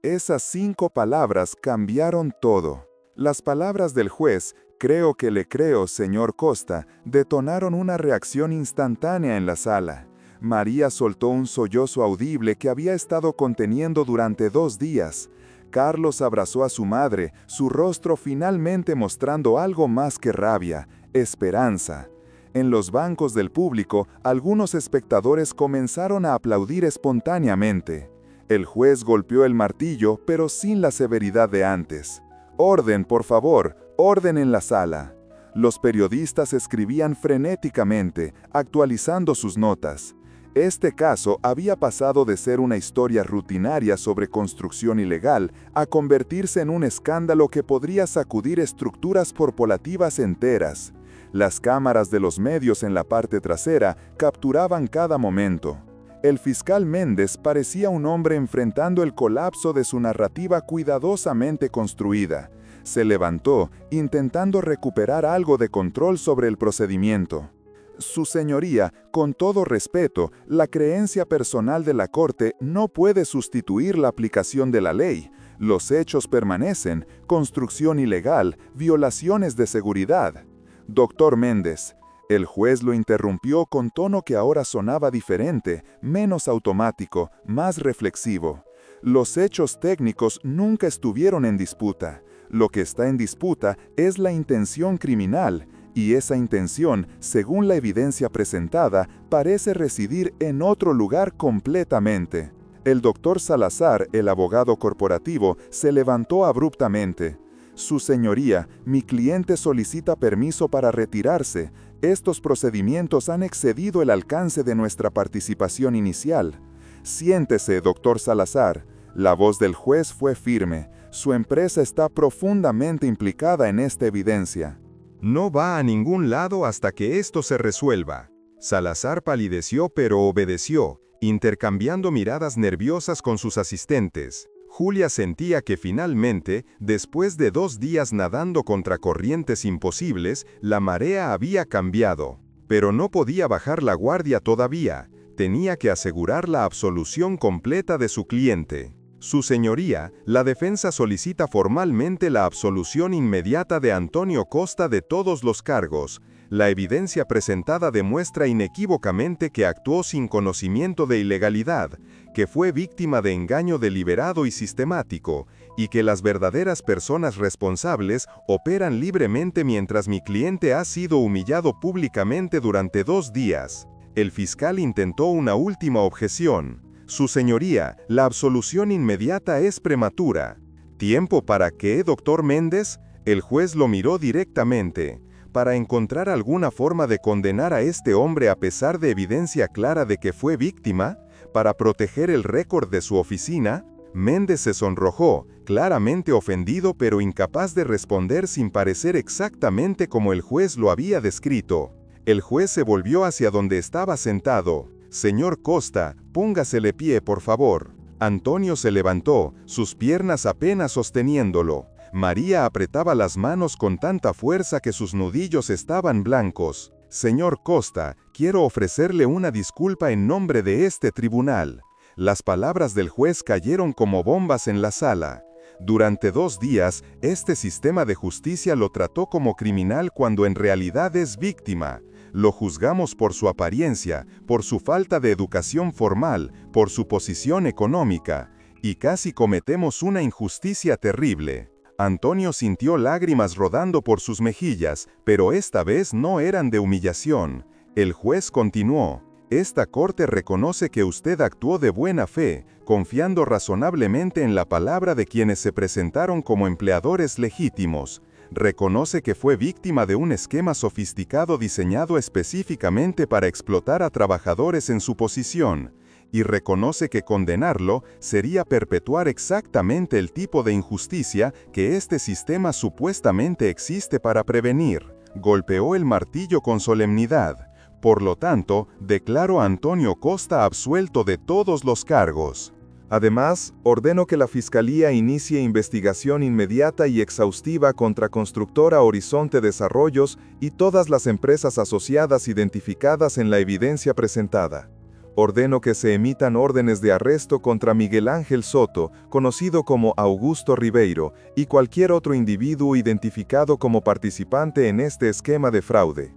Esas 5 palabras cambiaron todo. Las palabras del juez, creo que le creo, señor Costa, detonaron una reacción instantánea en la sala. María soltó un sollozo audible que había estado conteniendo durante 2 días. Carlos abrazó a su madre, su rostro finalmente mostrando algo más que rabia, esperanza. En los bancos del público, algunos espectadores comenzaron a aplaudir espontáneamente. El juez golpeó el martillo, pero sin la severidad de antes. «Orden, por favor, orden en la sala». Los periodistas escribían frenéticamente, actualizando sus notas. Este caso había pasado de ser una historia rutinaria sobre construcción ilegal a convertirse en un escándalo que podría sacudir estructuras corporativas enteras. Las cámaras de los medios en la parte trasera capturaban cada momento. El fiscal Méndez parecía un hombre enfrentando el colapso de su narrativa cuidadosamente construida. Se levantó, intentando recuperar algo de control sobre el procedimiento. Su señoría, con todo respeto, la creencia personal de la Corte no puede sustituir la aplicación de la ley. Los hechos permanecen, construcción ilegal, violaciones de seguridad. Doctor Méndez. El juez lo interrumpió con tono que ahora sonaba diferente, menos automático, más reflexivo. Los hechos técnicos nunca estuvieron en disputa. Lo que está en disputa es la intención criminal, y esa intención, según la evidencia presentada, parece residir en otro lugar completamente. El doctor Salazar, el abogado corporativo, se levantó abruptamente. Su señoría, mi cliente solicita permiso para retirarse. Estos procedimientos han excedido el alcance de nuestra participación inicial. Siéntese, doctor Salazar. La voz del juez fue firme. Su empresa está profundamente implicada en esta evidencia. No va a ningún lado hasta que esto se resuelva. Salazar palideció pero obedeció, intercambiando miradas nerviosas con sus asistentes. Julia sentía que finalmente, después de 2 días nadando contra corrientes imposibles, la marea había cambiado. Pero no podía bajar la guardia todavía. Tenía que asegurar la absolución completa de su cliente. Su señoría, la defensa solicita formalmente la absolución inmediata de Antonio Costa de todos los cargos. La evidencia presentada demuestra inequívocamente que actuó sin conocimiento de ilegalidad, que fue víctima de engaño deliberado y sistemático, y que las verdaderas personas responsables operan libremente mientras mi cliente ha sido humillado públicamente durante 2 días. El fiscal intentó una última objeción. Su señoría, la absolución inmediata es prematura. ¿Tiempo para qué, doctor Méndez? El juez lo miró directamente. ¿Para encontrar alguna forma de condenar a este hombre a pesar de evidencia clara de que fue víctima? ¿Para proteger el récord de su oficina? Méndez se sonrojó, claramente ofendido pero incapaz de responder sin parecer exactamente como el juez lo había descrito. El juez se volvió hacia donde estaba sentado. «Señor Costa, póngasele pie, por favor». Antonio se levantó, sus piernas apenas sosteniéndolo. María apretaba las manos con tanta fuerza que sus nudillos estaban blancos. «Señor Costa, quiero ofrecerle una disculpa en nombre de este tribunal». Las palabras del juez cayeron como bombas en la sala. Durante 2 días, este sistema de justicia lo trató como criminal cuando en realidad es víctima. Lo juzgamos por su apariencia, por su falta de educación formal, por su posición económica, y casi cometemos una injusticia terrible. Antonio sintió lágrimas rodando por sus mejillas, pero esta vez no eran de humillación. El juez continuó: «Esta corte reconoce que usted actuó de buena fe, confiando razonablemente en la palabra de quienes se presentaron como empleadores legítimos. Reconoce que fue víctima de un esquema sofisticado diseñado específicamente para explotar a trabajadores en su posición, y reconoce que condenarlo sería perpetuar exactamente el tipo de injusticia que este sistema supuestamente existe para prevenir». Golpeó el martillo con solemnidad. «Por lo tanto, declaro a Antonio Costa absuelto de todos los cargos». Además, ordeno que la Fiscalía inicie investigación inmediata y exhaustiva contra Constructora Horizonte Desarrollos y todas las empresas asociadas identificadas en la evidencia presentada. Ordeno que se emitan órdenes de arresto contra Miguel Ángel Soto, conocido como Augusto Ribeiro, y cualquier otro individuo identificado como participante en este esquema de fraude.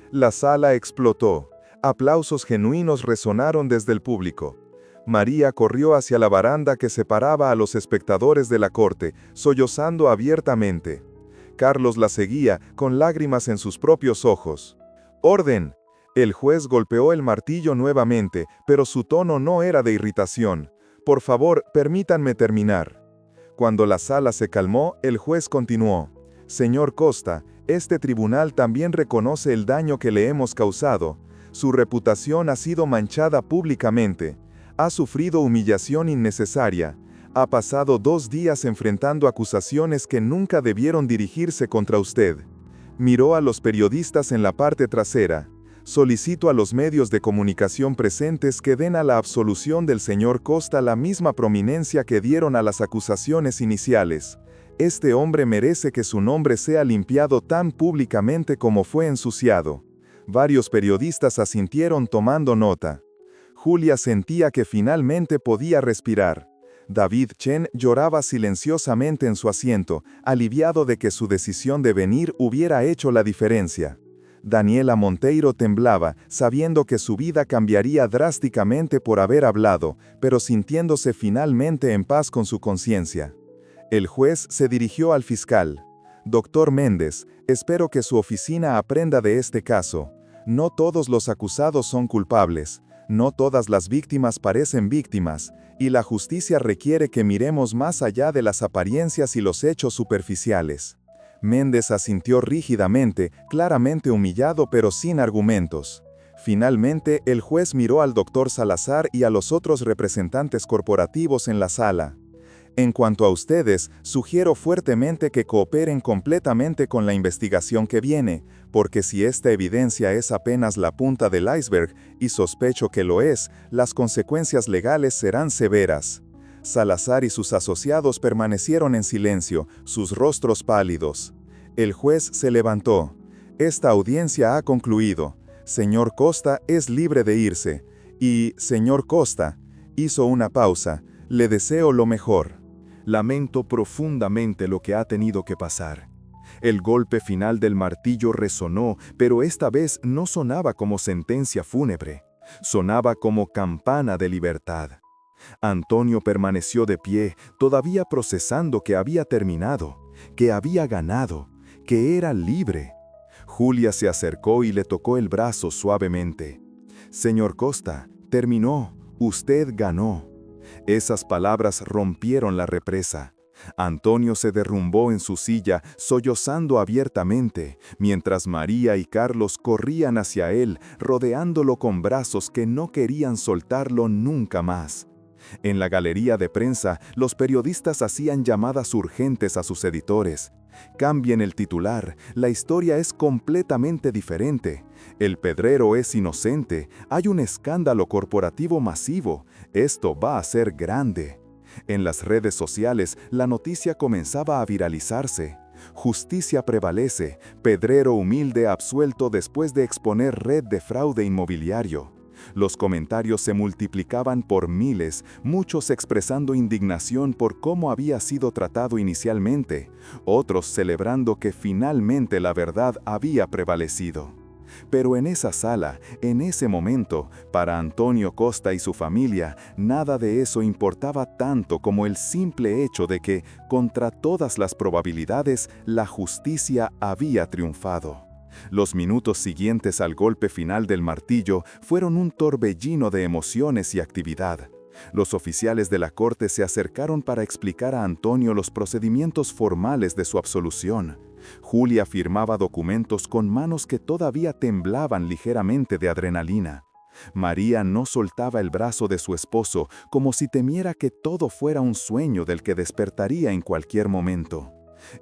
La sala explotó. Aplausos genuinos resonaron desde el público. María corrió hacia la baranda que separaba a los espectadores de la corte, sollozando abiertamente. Carlos la seguía, con lágrimas en sus propios ojos. ¡Orden! El juez golpeó el martillo nuevamente, pero su tono no era de irritación. Por favor, permítanme terminar. Cuando la sala se calmó, el juez continuó. Señor Costa, este tribunal también reconoce el daño que le hemos causado. Su reputación ha sido manchada públicamente. Ha sufrido humillación innecesaria. Ha pasado 2 días enfrentando acusaciones que nunca debieron dirigirse contra usted. Miró a los periodistas en la parte trasera. Solicito a los medios de comunicación presentes que den a la absolución del señor Costa la misma prominencia que dieron a las acusaciones iniciales. Este hombre merece que su nombre sea limpiado tan públicamente como fue ensuciado. Varios periodistas asintieron tomando nota. Julia sentía que finalmente podía respirar. David Chen lloraba silenciosamente en su asiento, aliviado de que su decisión de venir hubiera hecho la diferencia. Daniela Monteiro temblaba, sabiendo que su vida cambiaría drásticamente por haber hablado, pero sintiéndose finalmente en paz con su conciencia. El juez se dirigió al fiscal. Doctor Méndez, espero que su oficina aprenda de este caso. No todos los acusados son culpables. No todas las víctimas parecen víctimas, y la justicia requiere que miremos más allá de las apariencias y los hechos superficiales. Méndez asintió rígidamente, claramente humillado pero sin argumentos. Finalmente, el juez miró al doctor Salazar y a los otros representantes corporativos en la sala. En cuanto a ustedes, sugiero fuertemente que cooperen completamente con la investigación que viene, porque si esta evidencia es apenas la punta del iceberg, y sospecho que lo es, las consecuencias legales serán severas. Salazar y sus asociados permanecieron en silencio, sus rostros pálidos. El juez se levantó. Esta audiencia ha concluido. Señor Costa es libre de irse. Y, señor Costa, hizo una pausa, le deseo lo mejor. Lamento profundamente lo que ha tenido que pasar. El golpe final del martillo resonó, pero esta vez no sonaba como sentencia fúnebre. Sonaba como campana de libertad. Antonio permaneció de pie, todavía procesando que había terminado, que había ganado, que era libre. Julia se acercó y le tocó el brazo suavemente. Señor Costa, terminó, usted ganó. Esas palabras rompieron la represa. Antonio se derrumbó en su silla, sollozando abiertamente, mientras María y Carlos corrían hacia él, rodeándolo con brazos que no querían soltarlo nunca más. En la galería de prensa, los periodistas hacían llamadas urgentes a sus editores. Cambien el titular, la historia es completamente diferente. El pedrero es inocente, hay un escándalo corporativo masivo, esto va a ser grande. En las redes sociales, la noticia comenzaba a viralizarse. Justicia prevalece, pedrero humilde absuelto después de exponer red de fraude inmobiliario. Los comentarios se multiplicaban por miles, muchos expresando indignación por cómo había sido tratado inicialmente, otros celebrando que finalmente la verdad había prevalecido. Pero en esa sala, en ese momento, para Antonio Costa y su familia, nada de eso importaba tanto como el simple hecho de que, contra todas las probabilidades, la justicia había triunfado. Los minutos siguientes al golpe final del martillo fueron un torbellino de emociones y actividad. Los oficiales de la corte se acercaron para explicar a Antonio los procedimientos formales de su absolución. Julia firmaba documentos con manos que todavía temblaban ligeramente de adrenalina. María no soltaba el brazo de su esposo, como si temiera que todo fuera un sueño del que despertaría en cualquier momento.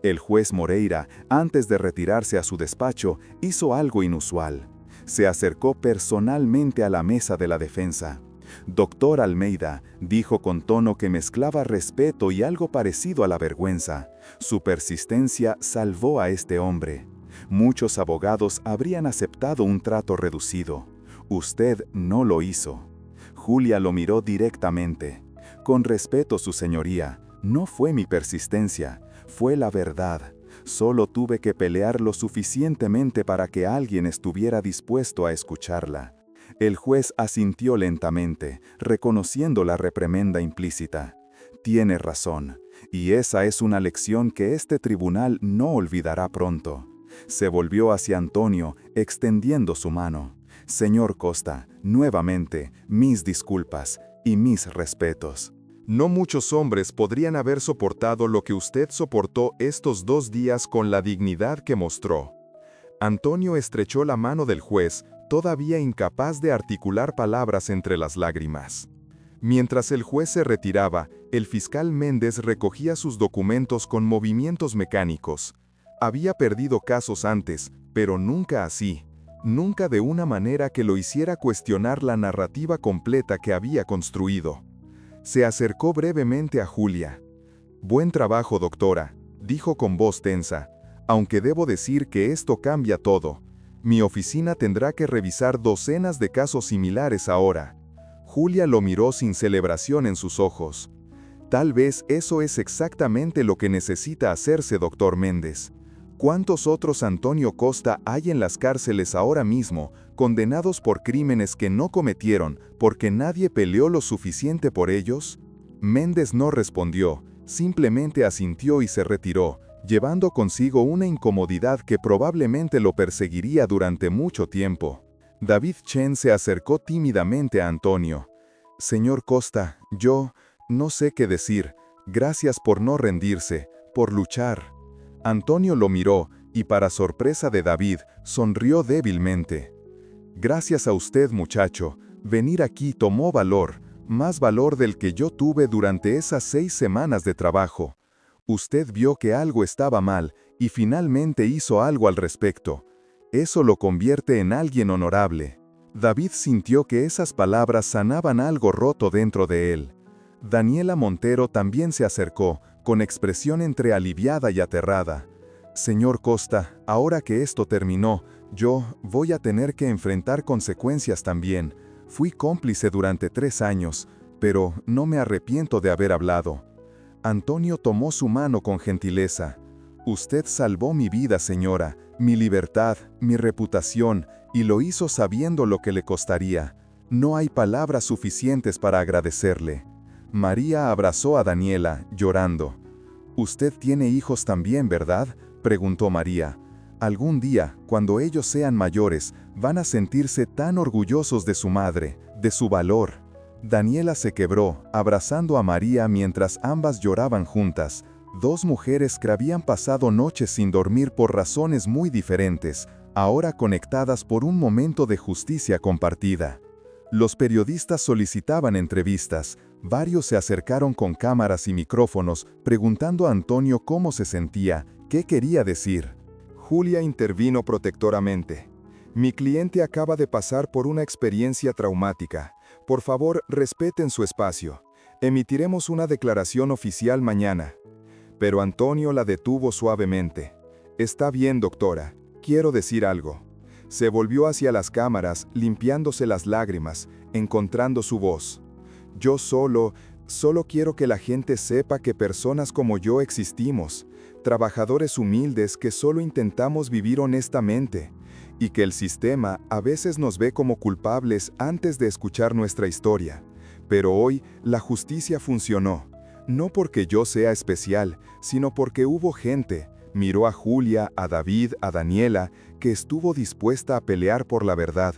El juez Moreira, antes de retirarse a su despacho, hizo algo inusual. Se acercó personalmente a la mesa de la defensa. «Doctor Almeida», dijo con tono que mezclaba respeto y algo parecido a la vergüenza. Su persistencia salvó a este hombre. Muchos abogados habrían aceptado un trato reducido. Usted no lo hizo. Julia lo miró directamente. Con respeto, su señoría, no fue mi persistencia, fue la verdad. Solo tuve que pelear lo suficientemente para que alguien estuviera dispuesto a escucharla. El juez asintió lentamente, reconociendo la reprimenda implícita. Tiene razón, y esa es una lección que este tribunal no olvidará pronto. Se volvió hacia Antonio, extendiendo su mano. Señor Costa, nuevamente, mis disculpas y mis respetos. No muchos hombres podrían haber soportado lo que usted soportó estos 2 días con la dignidad que mostró. Antonio estrechó la mano del juez, todavía incapaz de articular palabras entre las lágrimas. Mientras el juez se retiraba, el fiscal Méndez recogía sus documentos con movimientos mecánicos. Había perdido casos antes, pero nunca así. Nunca de una manera que lo hiciera cuestionar la narrativa completa que había construido. Se acercó brevemente a Julia. «Buen trabajo, doctora», dijo con voz tensa, «aunque debo decir que esto cambia todo. Mi oficina tendrá que revisar docenas de casos similares ahora». Julia lo miró sin celebración en sus ojos. «Tal vez eso es exactamente lo que necesita hacerse, doctor Méndez. ¿Cuántos otros Antonio Costa hay en las cárceles ahora mismo, condenados por crímenes que no cometieron porque nadie peleó lo suficiente por ellos?» Méndez no respondió, simplemente asintió y se retiró, llevando consigo una incomodidad que probablemente lo perseguiría durante mucho tiempo. David Chen se acercó tímidamente a Antonio. «Señor Costa, yo no sé qué decir. Gracias por no rendirse, por luchar». Antonio lo miró y, para sorpresa de David, sonrió débilmente. «Gracias a usted, muchacho. Venir aquí tomó valor, más valor del que yo tuve durante esas 6 semanas de trabajo. Usted vio que algo estaba mal y finalmente hizo algo al respecto. Eso lo convierte en alguien honorable». David sintió que esas palabras sanaban algo roto dentro de él. Daniela Montero también se acercó, con expresión entre aliviada y aterrada. «Señor Costa, ahora que esto terminó, yo voy a tener que enfrentar consecuencias también. Fui cómplice durante 3 años, pero no me arrepiento de haber hablado». Antonio tomó su mano con gentileza. «Usted salvó mi vida, señora, mi libertad, mi reputación, y lo hizo sabiendo lo que le costaría. No hay palabras suficientes para agradecerle». María abrazó a Daniela, llorando. «Usted tiene hijos también, ¿verdad?», preguntó María. «Algún día, cuando ellos sean mayores, van a sentirse tan orgullosos de su madre, de su valor». Daniela se quebró, abrazando a María mientras ambas lloraban juntas. 2 mujeres que habían pasado noches sin dormir por razones muy diferentes, ahora conectadas por un momento de justicia compartida. Los periodistas solicitaban entrevistas. Varios se acercaron con cámaras y micrófonos, preguntando a Antonio cómo se sentía, qué quería decir. Julia intervino protectoramente. «Mi cliente acaba de pasar por una experiencia traumática. Por favor, respeten su espacio. Emitiremos una declaración oficial mañana». Pero Antonio la detuvo suavemente. «Está bien, doctora. Quiero decir algo». Se volvió hacia las cámaras, limpiándose las lágrimas, encontrando su voz. «Yo solo quiero que la gente sepa que personas como yo existimos, trabajadores humildes que solo intentamos vivir honestamente, y que el sistema a veces nos ve como culpables antes de escuchar nuestra historia. Pero hoy la justicia funcionó, no porque yo sea especial, sino porque hubo gente». Miró a Julia, a David, a Daniela, que estuvo dispuesta a pelear por la verdad.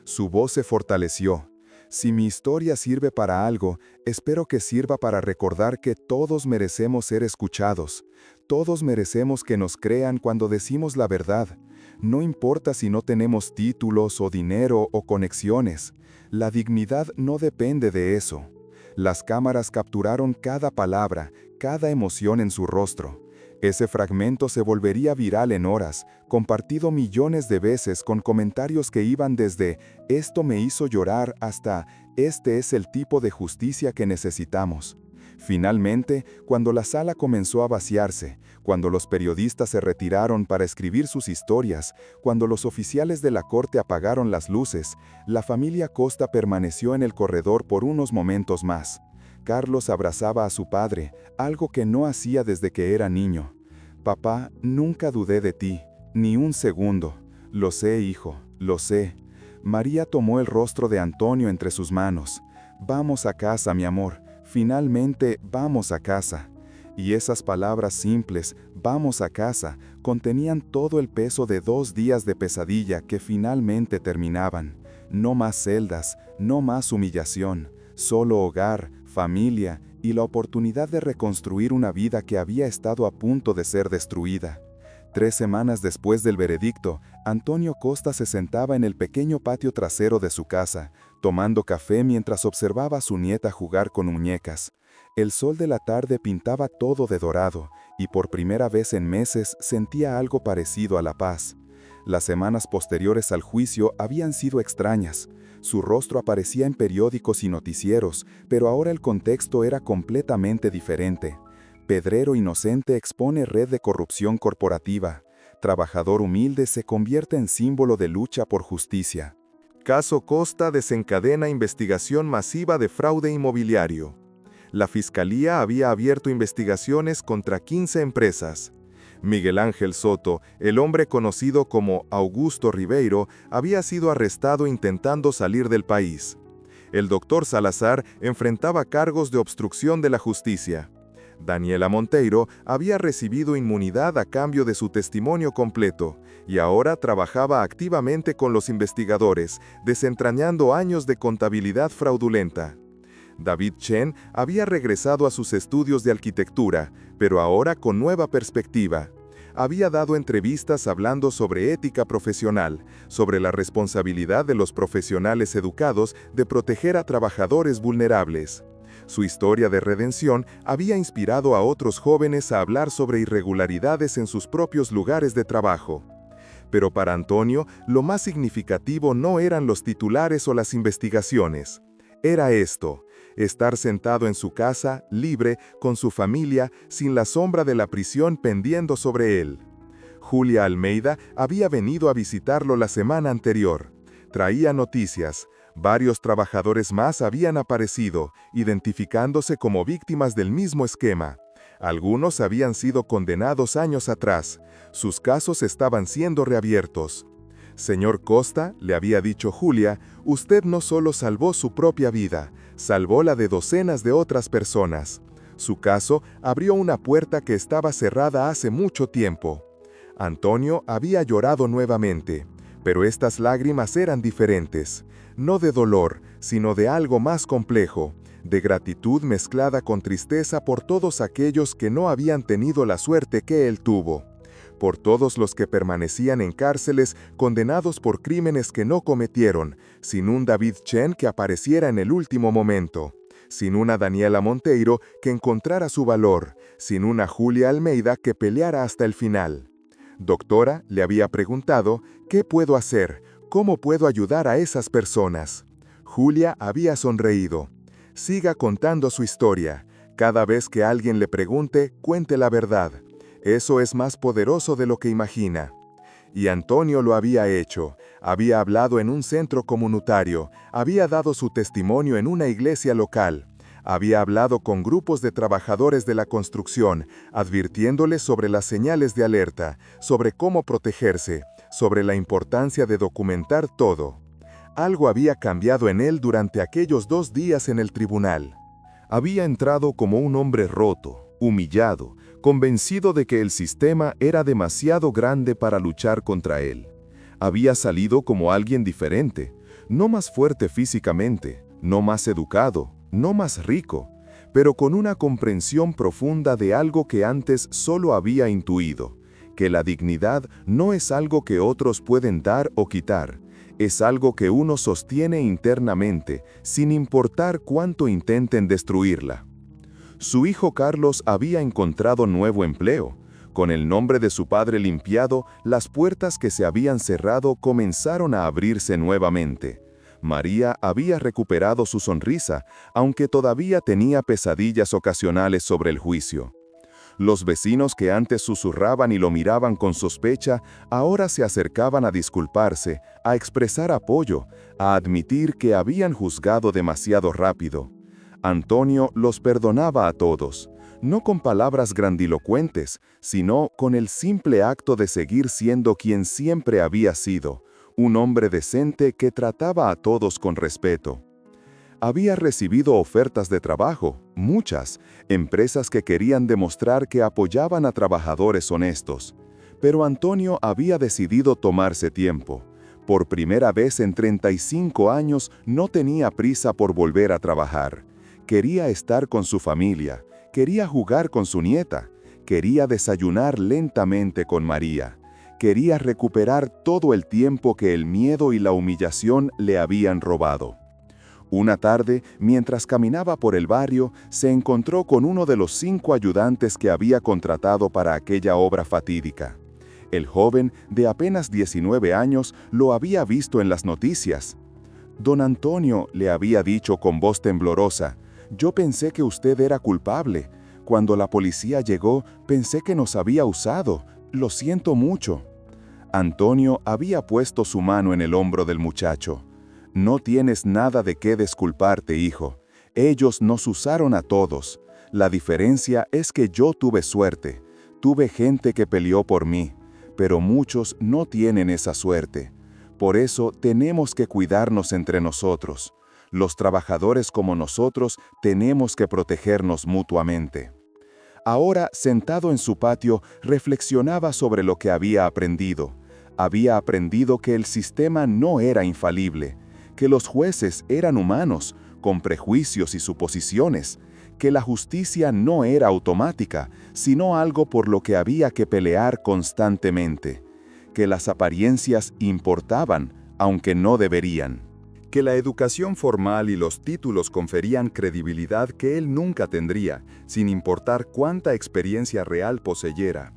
Su voz se fortaleció. «Si mi historia sirve para algo, espero que sirva para recordar que todos merecemos ser escuchados. Todos merecemos que nos crean cuando decimos la verdad. No importa si no tenemos títulos o dinero o conexiones. La dignidad no depende de eso». Las cámaras capturaron cada palabra, cada emoción en su rostro. Ese fragmento se volvería viral en horas, compartido millones de veces con comentarios que iban desde «esto me hizo llorar» hasta «este es el tipo de justicia que necesitamos». Finalmente, cuando la sala comenzó a vaciarse, cuando los periodistas se retiraron para escribir sus historias, cuando los oficiales de la corte apagaron las luces, la familia Costa permaneció en el corredor por unos momentos más. Carlos abrazaba a su padre, algo que no hacía desde que era niño. «Papá, nunca dudé de ti, ni un segundo. Lo sé, hijo, lo sé». María tomó el rostro de Antonio entre sus manos. «Vamos a casa, mi amor. Finalmente, vamos a casa». Y esas palabras simples, «vamos a casa», contenían todo el peso de 2 días de pesadilla que finalmente terminaban. No más celdas, no más humillación, solo hogar, familia y la oportunidad de reconstruir una vida que había estado a punto de ser destruida. 3 semanas después del veredicto, Antonio Costa se sentaba en el pequeño patio trasero de su casa, tomando café mientras observaba a su nieta jugar con muñecas. El sol de la tarde pintaba todo de dorado, y por primera vez en meses sentía algo parecido a la paz. Las semanas posteriores al juicio habían sido extrañas. Su rostro aparecía en periódicos y noticieros, pero ahora el contexto era completamente diferente. Pedrero inocente expone red de corrupción corporativa. Trabajador humilde se convierte en símbolo de lucha por justicia. Caso Costa desencadena investigación masiva de fraude inmobiliario. La Fiscalía había abierto investigaciones contra 15 empresas. Miguel Ángel Soto, el hombre conocido como Augusto Ribeiro, había sido arrestado intentando salir del país. El doctor Salazar enfrentaba cargos de obstrucción de la justicia. Daniela Monteiro había recibido inmunidad a cambio de su testimonio completo, y ahora trabajaba activamente con los investigadores, desentrañando años de contabilidad fraudulenta. David Chen había regresado a sus estudios de arquitectura, pero ahora con nueva perspectiva. Había dado entrevistas hablando sobre ética profesional, sobre la responsabilidad de los profesionales educados de proteger a trabajadores vulnerables. Su historia de redención había inspirado a otros jóvenes a hablar sobre irregularidades en sus propios lugares de trabajo. Pero para Antonio, lo más significativo no eran los titulares o las investigaciones. Era esto: estar sentado en su casa, libre, con su familia, sin la sombra de la prisión pendiendo sobre él. Julia Almeida había venido a visitarlo la semana anterior. Traía noticias. Varios trabajadores más habían aparecido, identificándose como víctimas del mismo esquema. Algunos habían sido condenados años atrás. Sus casos estaban siendo reabiertos. «Señor Costa», le había dicho Julia, «usted no solo salvó su propia vida, salvó la de docenas de otras personas. Su caso abrió una puerta que estaba cerrada hace mucho tiempo». Antonio había llorado nuevamente, pero estas lágrimas eran diferentes. No de dolor, sino de algo más complejo, de gratitud mezclada con tristeza por todos aquellos que no habían tenido la suerte que él tuvo. Por todos los que permanecían en cárceles condenados por crímenes que no cometieron, sin un David Chen que apareciera en el último momento, sin una Daniela Monteiro que encontrara su valor, sin una Julia Almeida que peleara hasta el final. «Doctora», le había preguntado, «¿qué puedo hacer? ¿Cómo puedo ayudar a esas personas?». Julia había sonreído. «Siga contando su historia. Cada vez que alguien le pregunte, cuente la verdad. Eso es más poderoso de lo que imagina». Y Antonio lo había hecho. Había hablado en un centro comunitario, había dado su testimonio en una iglesia local. Había hablado con grupos de trabajadores de la construcción, advirtiéndoles sobre las señales de alerta, sobre cómo protegerse, sobre la importancia de documentar todo. Algo había cambiado en él durante aquellos 2 días en el tribunal. Había entrado como un hombre roto, humillado, convencido de que el sistema era demasiado grande para luchar contra él. Había salido como alguien diferente, no más fuerte físicamente, no más educado, no más rico, pero con una comprensión profunda de algo que antes solo había intuido, que la dignidad no es algo que otros pueden dar o quitar, es algo que uno sostiene internamente, sin importar cuánto intenten destruirla. Su hijo Carlos había encontrado nuevo empleo. Con el nombre de su padre limpiado, las puertas que se habían cerrado comenzaron a abrirse nuevamente. María había recuperado su sonrisa, aunque todavía tenía pesadillas ocasionales sobre el juicio. Los vecinos que antes susurraban y lo miraban con sospecha, ahora se acercaban a disculparse, a expresar apoyo, a admitir que habían juzgado demasiado rápido. Antonio los perdonaba a todos, no con palabras grandilocuentes, sino con el simple acto de seguir siendo quien siempre había sido, un hombre decente que trataba a todos con respeto. Había recibido ofertas de trabajo, muchas, empresas que querían demostrar que apoyaban a trabajadores honestos. Pero Antonio había decidido tomarse tiempo. Por primera vez en 35 años no tenía prisa por volver a trabajar. Quería estar con su familia, quería jugar con su nieta, quería desayunar lentamente con María. Quería recuperar todo el tiempo que el miedo y la humillación le habían robado. Una tarde, mientras caminaba por el barrio, se encontró con uno de los 5 ayudantes que había contratado para aquella obra fatídica. El joven, de apenas 19 años, lo había visto en las noticias. «Don Antonio», le había dicho con voz temblorosa, «yo pensé que usted era culpable. Cuando la policía llegó, pensé que nos había usado. Lo siento mucho». Antonio había puesto su mano en el hombro del muchacho. «No tienes nada de qué disculparte, hijo. Ellos nos usaron a todos. La diferencia es que yo tuve suerte. Tuve gente que peleó por mí, pero muchos no tienen esa suerte. Por eso tenemos que cuidarnos entre nosotros. Los trabajadores como nosotros tenemos que protegernos mutuamente». Ahora, sentado en su patio, reflexionaba sobre lo que había aprendido. Había aprendido que el sistema no era infalible, que los jueces eran humanos, con prejuicios y suposiciones, que la justicia no era automática, sino algo por lo que había que pelear constantemente, que las apariencias importaban, aunque no deberían. Que la educación formal y los títulos conferían credibilidad que él nunca tendría, sin importar cuánta experiencia real poseyera.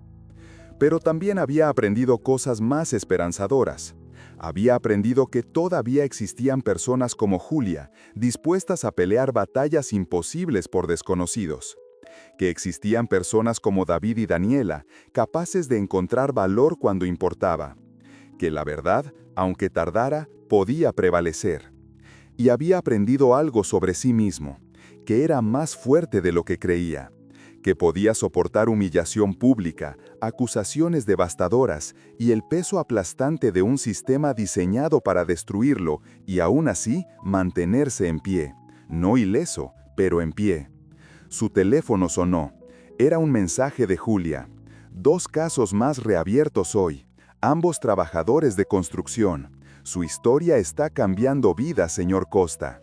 Pero también había aprendido cosas más esperanzadoras. Había aprendido que todavía existían personas como Julia, dispuestas a pelear batallas imposibles por desconocidos. Que existían personas como David y Daniela, capaces de encontrar valor cuando importaba. Que la verdad, aunque tardara, podía prevalecer. Y había aprendido algo sobre sí mismo, que era más fuerte de lo que creía, que podía soportar humillación pública, acusaciones devastadoras y el peso aplastante de un sistema diseñado para destruirlo y aún así mantenerse en pie, no ileso, pero en pie. Su teléfono sonó. Era un mensaje de Julia. 2 casos más reabiertos hoy, ambos trabajadores de construcción. Su historia está cambiando vidas, señor Costa.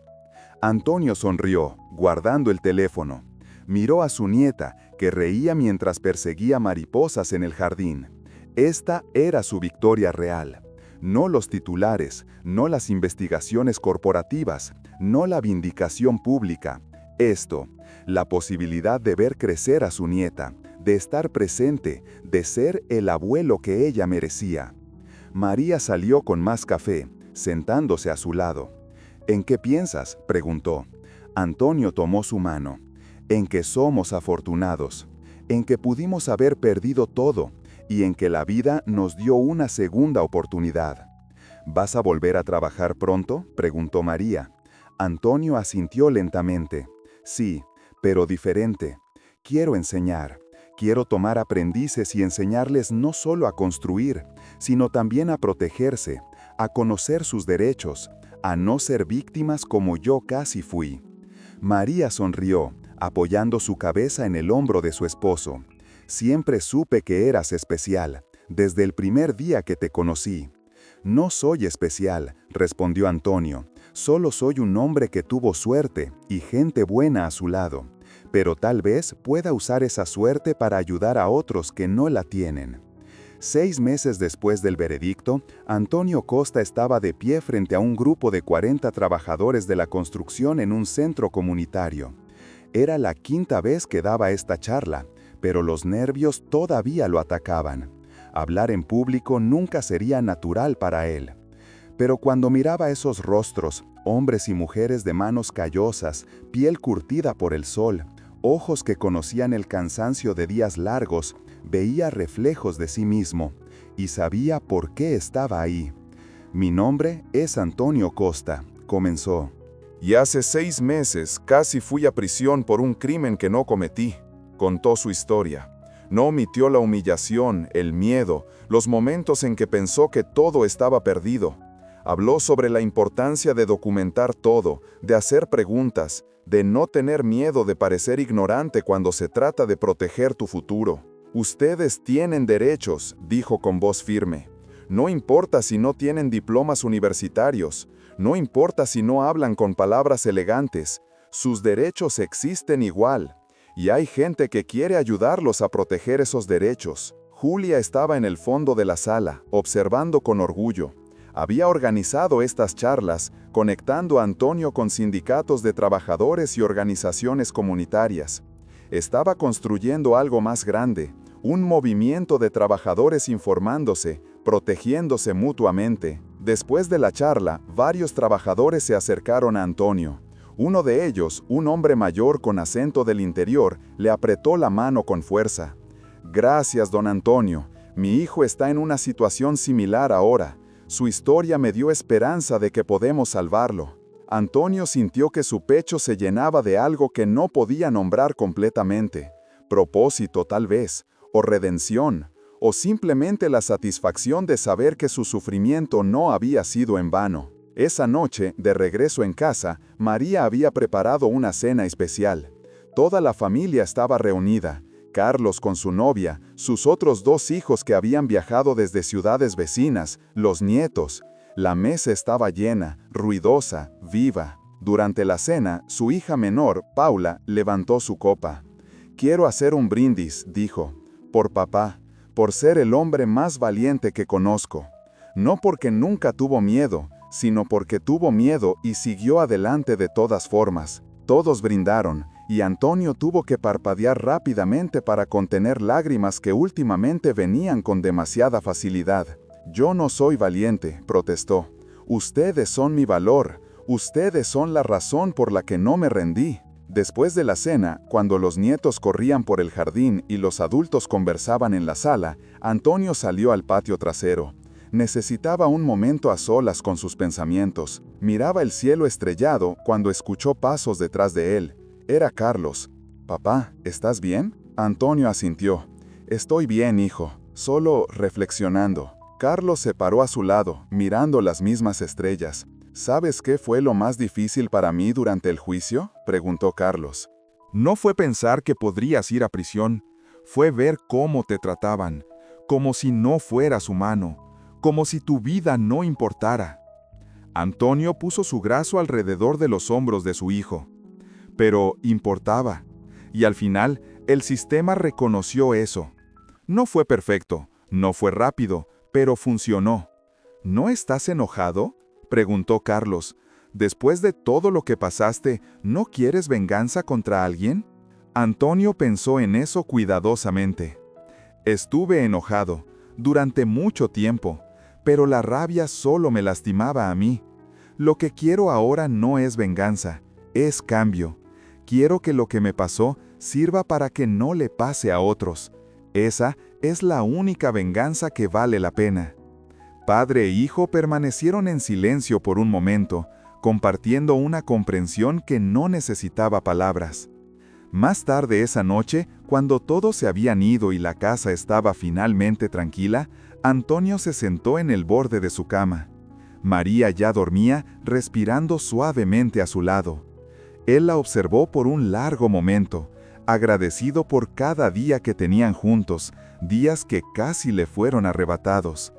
Antonio sonrió, guardando el teléfono. Miró a su nieta, que reía mientras perseguía mariposas en el jardín. Esta era su victoria real. No los titulares, no las investigaciones corporativas, no la vindicación pública. Esto, la posibilidad de ver crecer a su nieta, de estar presente, de ser el abuelo que ella merecía. María salió con más café, sentándose a su lado. «¿En qué piensas?», preguntó. Antonio tomó su mano. «En que somos afortunados, en que pudimos haber perdido todo y en que la vida nos dio una segunda oportunidad». «¿Vas a volver a trabajar pronto?», preguntó María. Antonio asintió lentamente. «Sí, pero diferente. Quiero enseñar. Quiero tomar aprendices y enseñarles no solo a construir, sino también a protegerse, a conocer sus derechos, a no ser víctimas como yo casi fui». María sonrió, apoyando su cabeza en el hombro de su esposo. «Siempre supe que eras especial, desde el primer día que te conocí». «No soy especial», respondió Antonio. «Solo soy un hombre que tuvo suerte y gente buena a su lado. Pero tal vez pueda usar esa suerte para ayudar a otros que no la tienen». 6 meses después del veredicto, Antonio Costa estaba de pie frente a un grupo de 40 trabajadores de la construcción en un centro comunitario. Era la 5ª vez que daba esta charla, pero los nervios todavía lo atacaban. Hablar en público nunca sería natural para él. Pero cuando miraba esos rostros, hombres y mujeres de manos callosas, piel curtida por el sol, ojos que conocían el cansancio de días largos, veía reflejos de sí mismo, y sabía por qué estaba ahí. «Mi nombre es Antonio Costa», comenzó. «Y hace 6 meses casi fui a prisión por un crimen que no cometí», contó su historia. No omitió la humillación, el miedo, los momentos en que pensó que todo estaba perdido. Habló sobre la importancia de documentar todo, de hacer preguntas, de no tener miedo de parecer ignorante cuando se trata de proteger tu futuro. «Ustedes tienen derechos», dijo con voz firme. «No importa si no tienen diplomas universitarios, no importa si no hablan con palabras elegantes, sus derechos existen igual. Y hay gente que quiere ayudarlos a proteger esos derechos». Julia estaba en el fondo de la sala, observando con orgullo. Había organizado estas charlas, conectando a Antonio con sindicatos de trabajadores y organizaciones comunitarias. Estaba construyendo algo más grande, un movimiento de trabajadores informándose, protegiéndose mutuamente. Después de la charla, varios trabajadores se acercaron a Antonio. Uno de ellos, un hombre mayor con acento del interior, le apretó la mano con fuerza. «Gracias, don Antonio. Mi hijo está en una situación similar ahora. Su historia me dio esperanza de que podemos salvarlo». Antonio sintió que su pecho se llenaba de algo que no podía nombrar completamente. Propósito, tal vez, o redención, o simplemente la satisfacción de saber que su sufrimiento no había sido en vano. Esa noche, de regreso en casa, María había preparado una cena especial. Toda la familia estaba reunida. Carlos con su novia, sus otros 2 hijos que habían viajado desde ciudades vecinas, los nietos. La mesa estaba llena, ruidosa, viva. Durante la cena, su hija menor, Paula, levantó su copa. «Quiero hacer un brindis», dijo, «por papá, por ser el hombre más valiente que conozco. No porque nunca tuvo miedo, sino porque tuvo miedo y siguió adelante de todas formas». Todos brindaron, y Antonio tuvo que parpadear rápidamente para contener lágrimas que últimamente venían con demasiada facilidad. «Yo no soy valiente», protestó. «Ustedes son mi valor, ustedes son la razón por la que no me rendí». Después de la cena, cuando los nietos corrían por el jardín y los adultos conversaban en la sala, Antonio salió al patio trasero. Necesitaba un momento a solas con sus pensamientos. Miraba el cielo estrellado cuando escuchó pasos detrás de él. Era Carlos. «Papá, ¿estás bien?». Antonio asintió. «Estoy bien, hijo, solo reflexionando». Carlos se paró a su lado, mirando las mismas estrellas. «¿Sabes qué fue lo más difícil para mí durante el juicio?», preguntó Carlos. «No fue pensar que podrías ir a prisión, fue ver cómo te trataban, como si no fueras humano, como si tu vida no importara». Antonio puso su brazo alrededor de los hombros de su hijo. Pero importaba. Y al final, el sistema reconoció eso. No fue perfecto, no fue rápido, pero funcionó. «¿No estás enojado?», preguntó Carlos. «Después de todo lo que pasaste, ¿no quieres venganza contra alguien?». Antonio pensó en eso cuidadosamente. «Estuve enojado, durante mucho tiempo, pero la rabia solo me lastimaba a mí. Lo que quiero ahora no es venganza, es cambio. Quiero que lo que me pasó sirva para que no le pase a otros. Esa es la única venganza que vale la pena». Padre e hijo permanecieron en silencio por un momento, compartiendo una comprensión que no necesitaba palabras. Más tarde esa noche, cuando todos se habían ido y la casa estaba finalmente tranquila, Antonio se sentó en el borde de su cama. María ya dormía, respirando suavemente a su lado. Él la observó por un largo momento, agradecido por cada día que tenían juntos, días que casi le fueron arrebatados.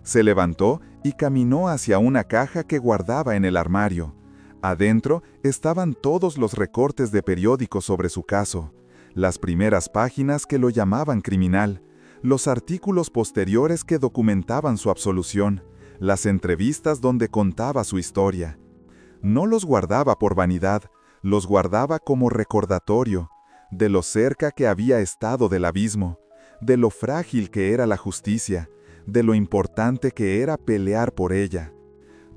Se levantó y caminó hacia una caja que guardaba en el armario. Adentro estaban todos los recortes de periódicos sobre su caso, las primeras páginas que lo llamaban criminal, los artículos posteriores que documentaban su absolución, las entrevistas donde contaba su historia. No los guardaba por vanidad, los guardaba como recordatorio de lo cerca que había estado del abismo, de lo frágil que era la justicia, de lo importante que era pelear por ella.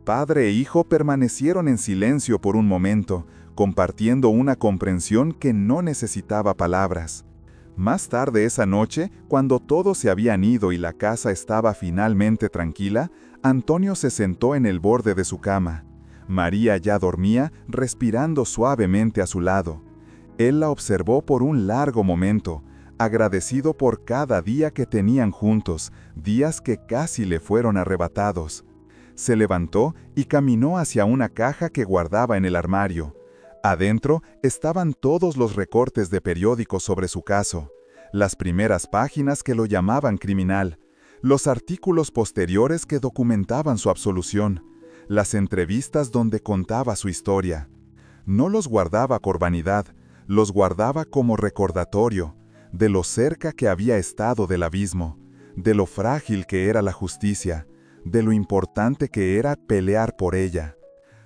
Padre e hijo permanecieron en silencio por un momento, compartiendo una comprensión que no necesitaba palabras. Más tarde esa noche, cuando todos se habían ido y la casa estaba finalmente tranquila, Antonio se sentó en el borde de su cama. María ya dormía, respirando suavemente a su lado. Él la observó por un largo momento, agradecido por cada día que tenían juntos, días que casi le fueron arrebatados. Se levantó y caminó hacia una caja que guardaba en el armario. Adentro estaban todos los recortes de periódicos sobre su caso, las primeras páginas que lo llamaban criminal, los artículos posteriores que documentaban su absolución, las entrevistas donde contaba su historia. No los guardaba por vanidad, los guardaba como recordatorio de lo cerca que había estado del abismo, de lo frágil que era la justicia, de lo importante que era pelear por ella.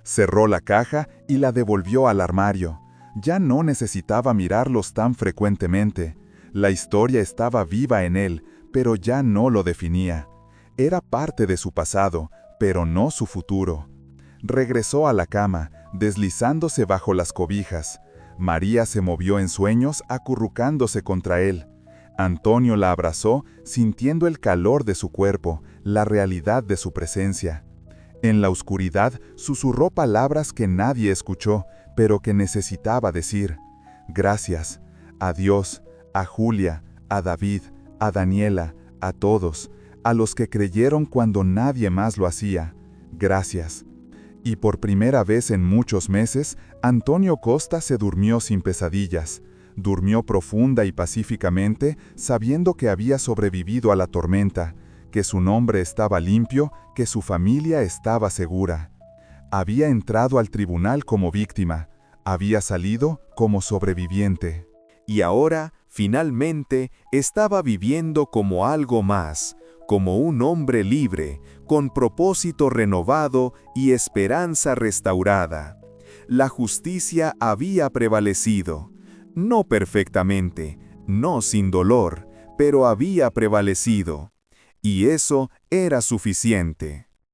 Cerró la caja y la devolvió al armario. Ya no necesitaba mirarlos tan frecuentemente. La historia estaba viva en él, pero ya no lo definía. Era parte de su pasado, pero no su futuro. Regresó a la cama, deslizándose bajo las cobijas. María se movió en sueños, acurrucándose contra él. Antonio la abrazó, sintiendo el calor de su cuerpo, la realidad de su presencia. En la oscuridad susurró palabras que nadie escuchó, pero que necesitaba decir. Gracias, a Dios, a Julia, a David, a Daniela, a todos, a los que creyeron cuando nadie más lo hacía. Gracias. Y por primera vez en muchos meses, Antonio Costa se durmió sin pesadillas. Durmió profunda y pacíficamente, sabiendo que había sobrevivido a la tormenta, que su nombre estaba limpio, que su familia estaba segura. Había entrado al tribunal como víctima, había salido como sobreviviente. Y ahora, finalmente, estaba viviendo como algo más, como un hombre libre, con propósito renovado y esperanza restaurada. La justicia había prevalecido, no perfectamente, no sin dolor, pero había prevalecido. Y eso era suficiente.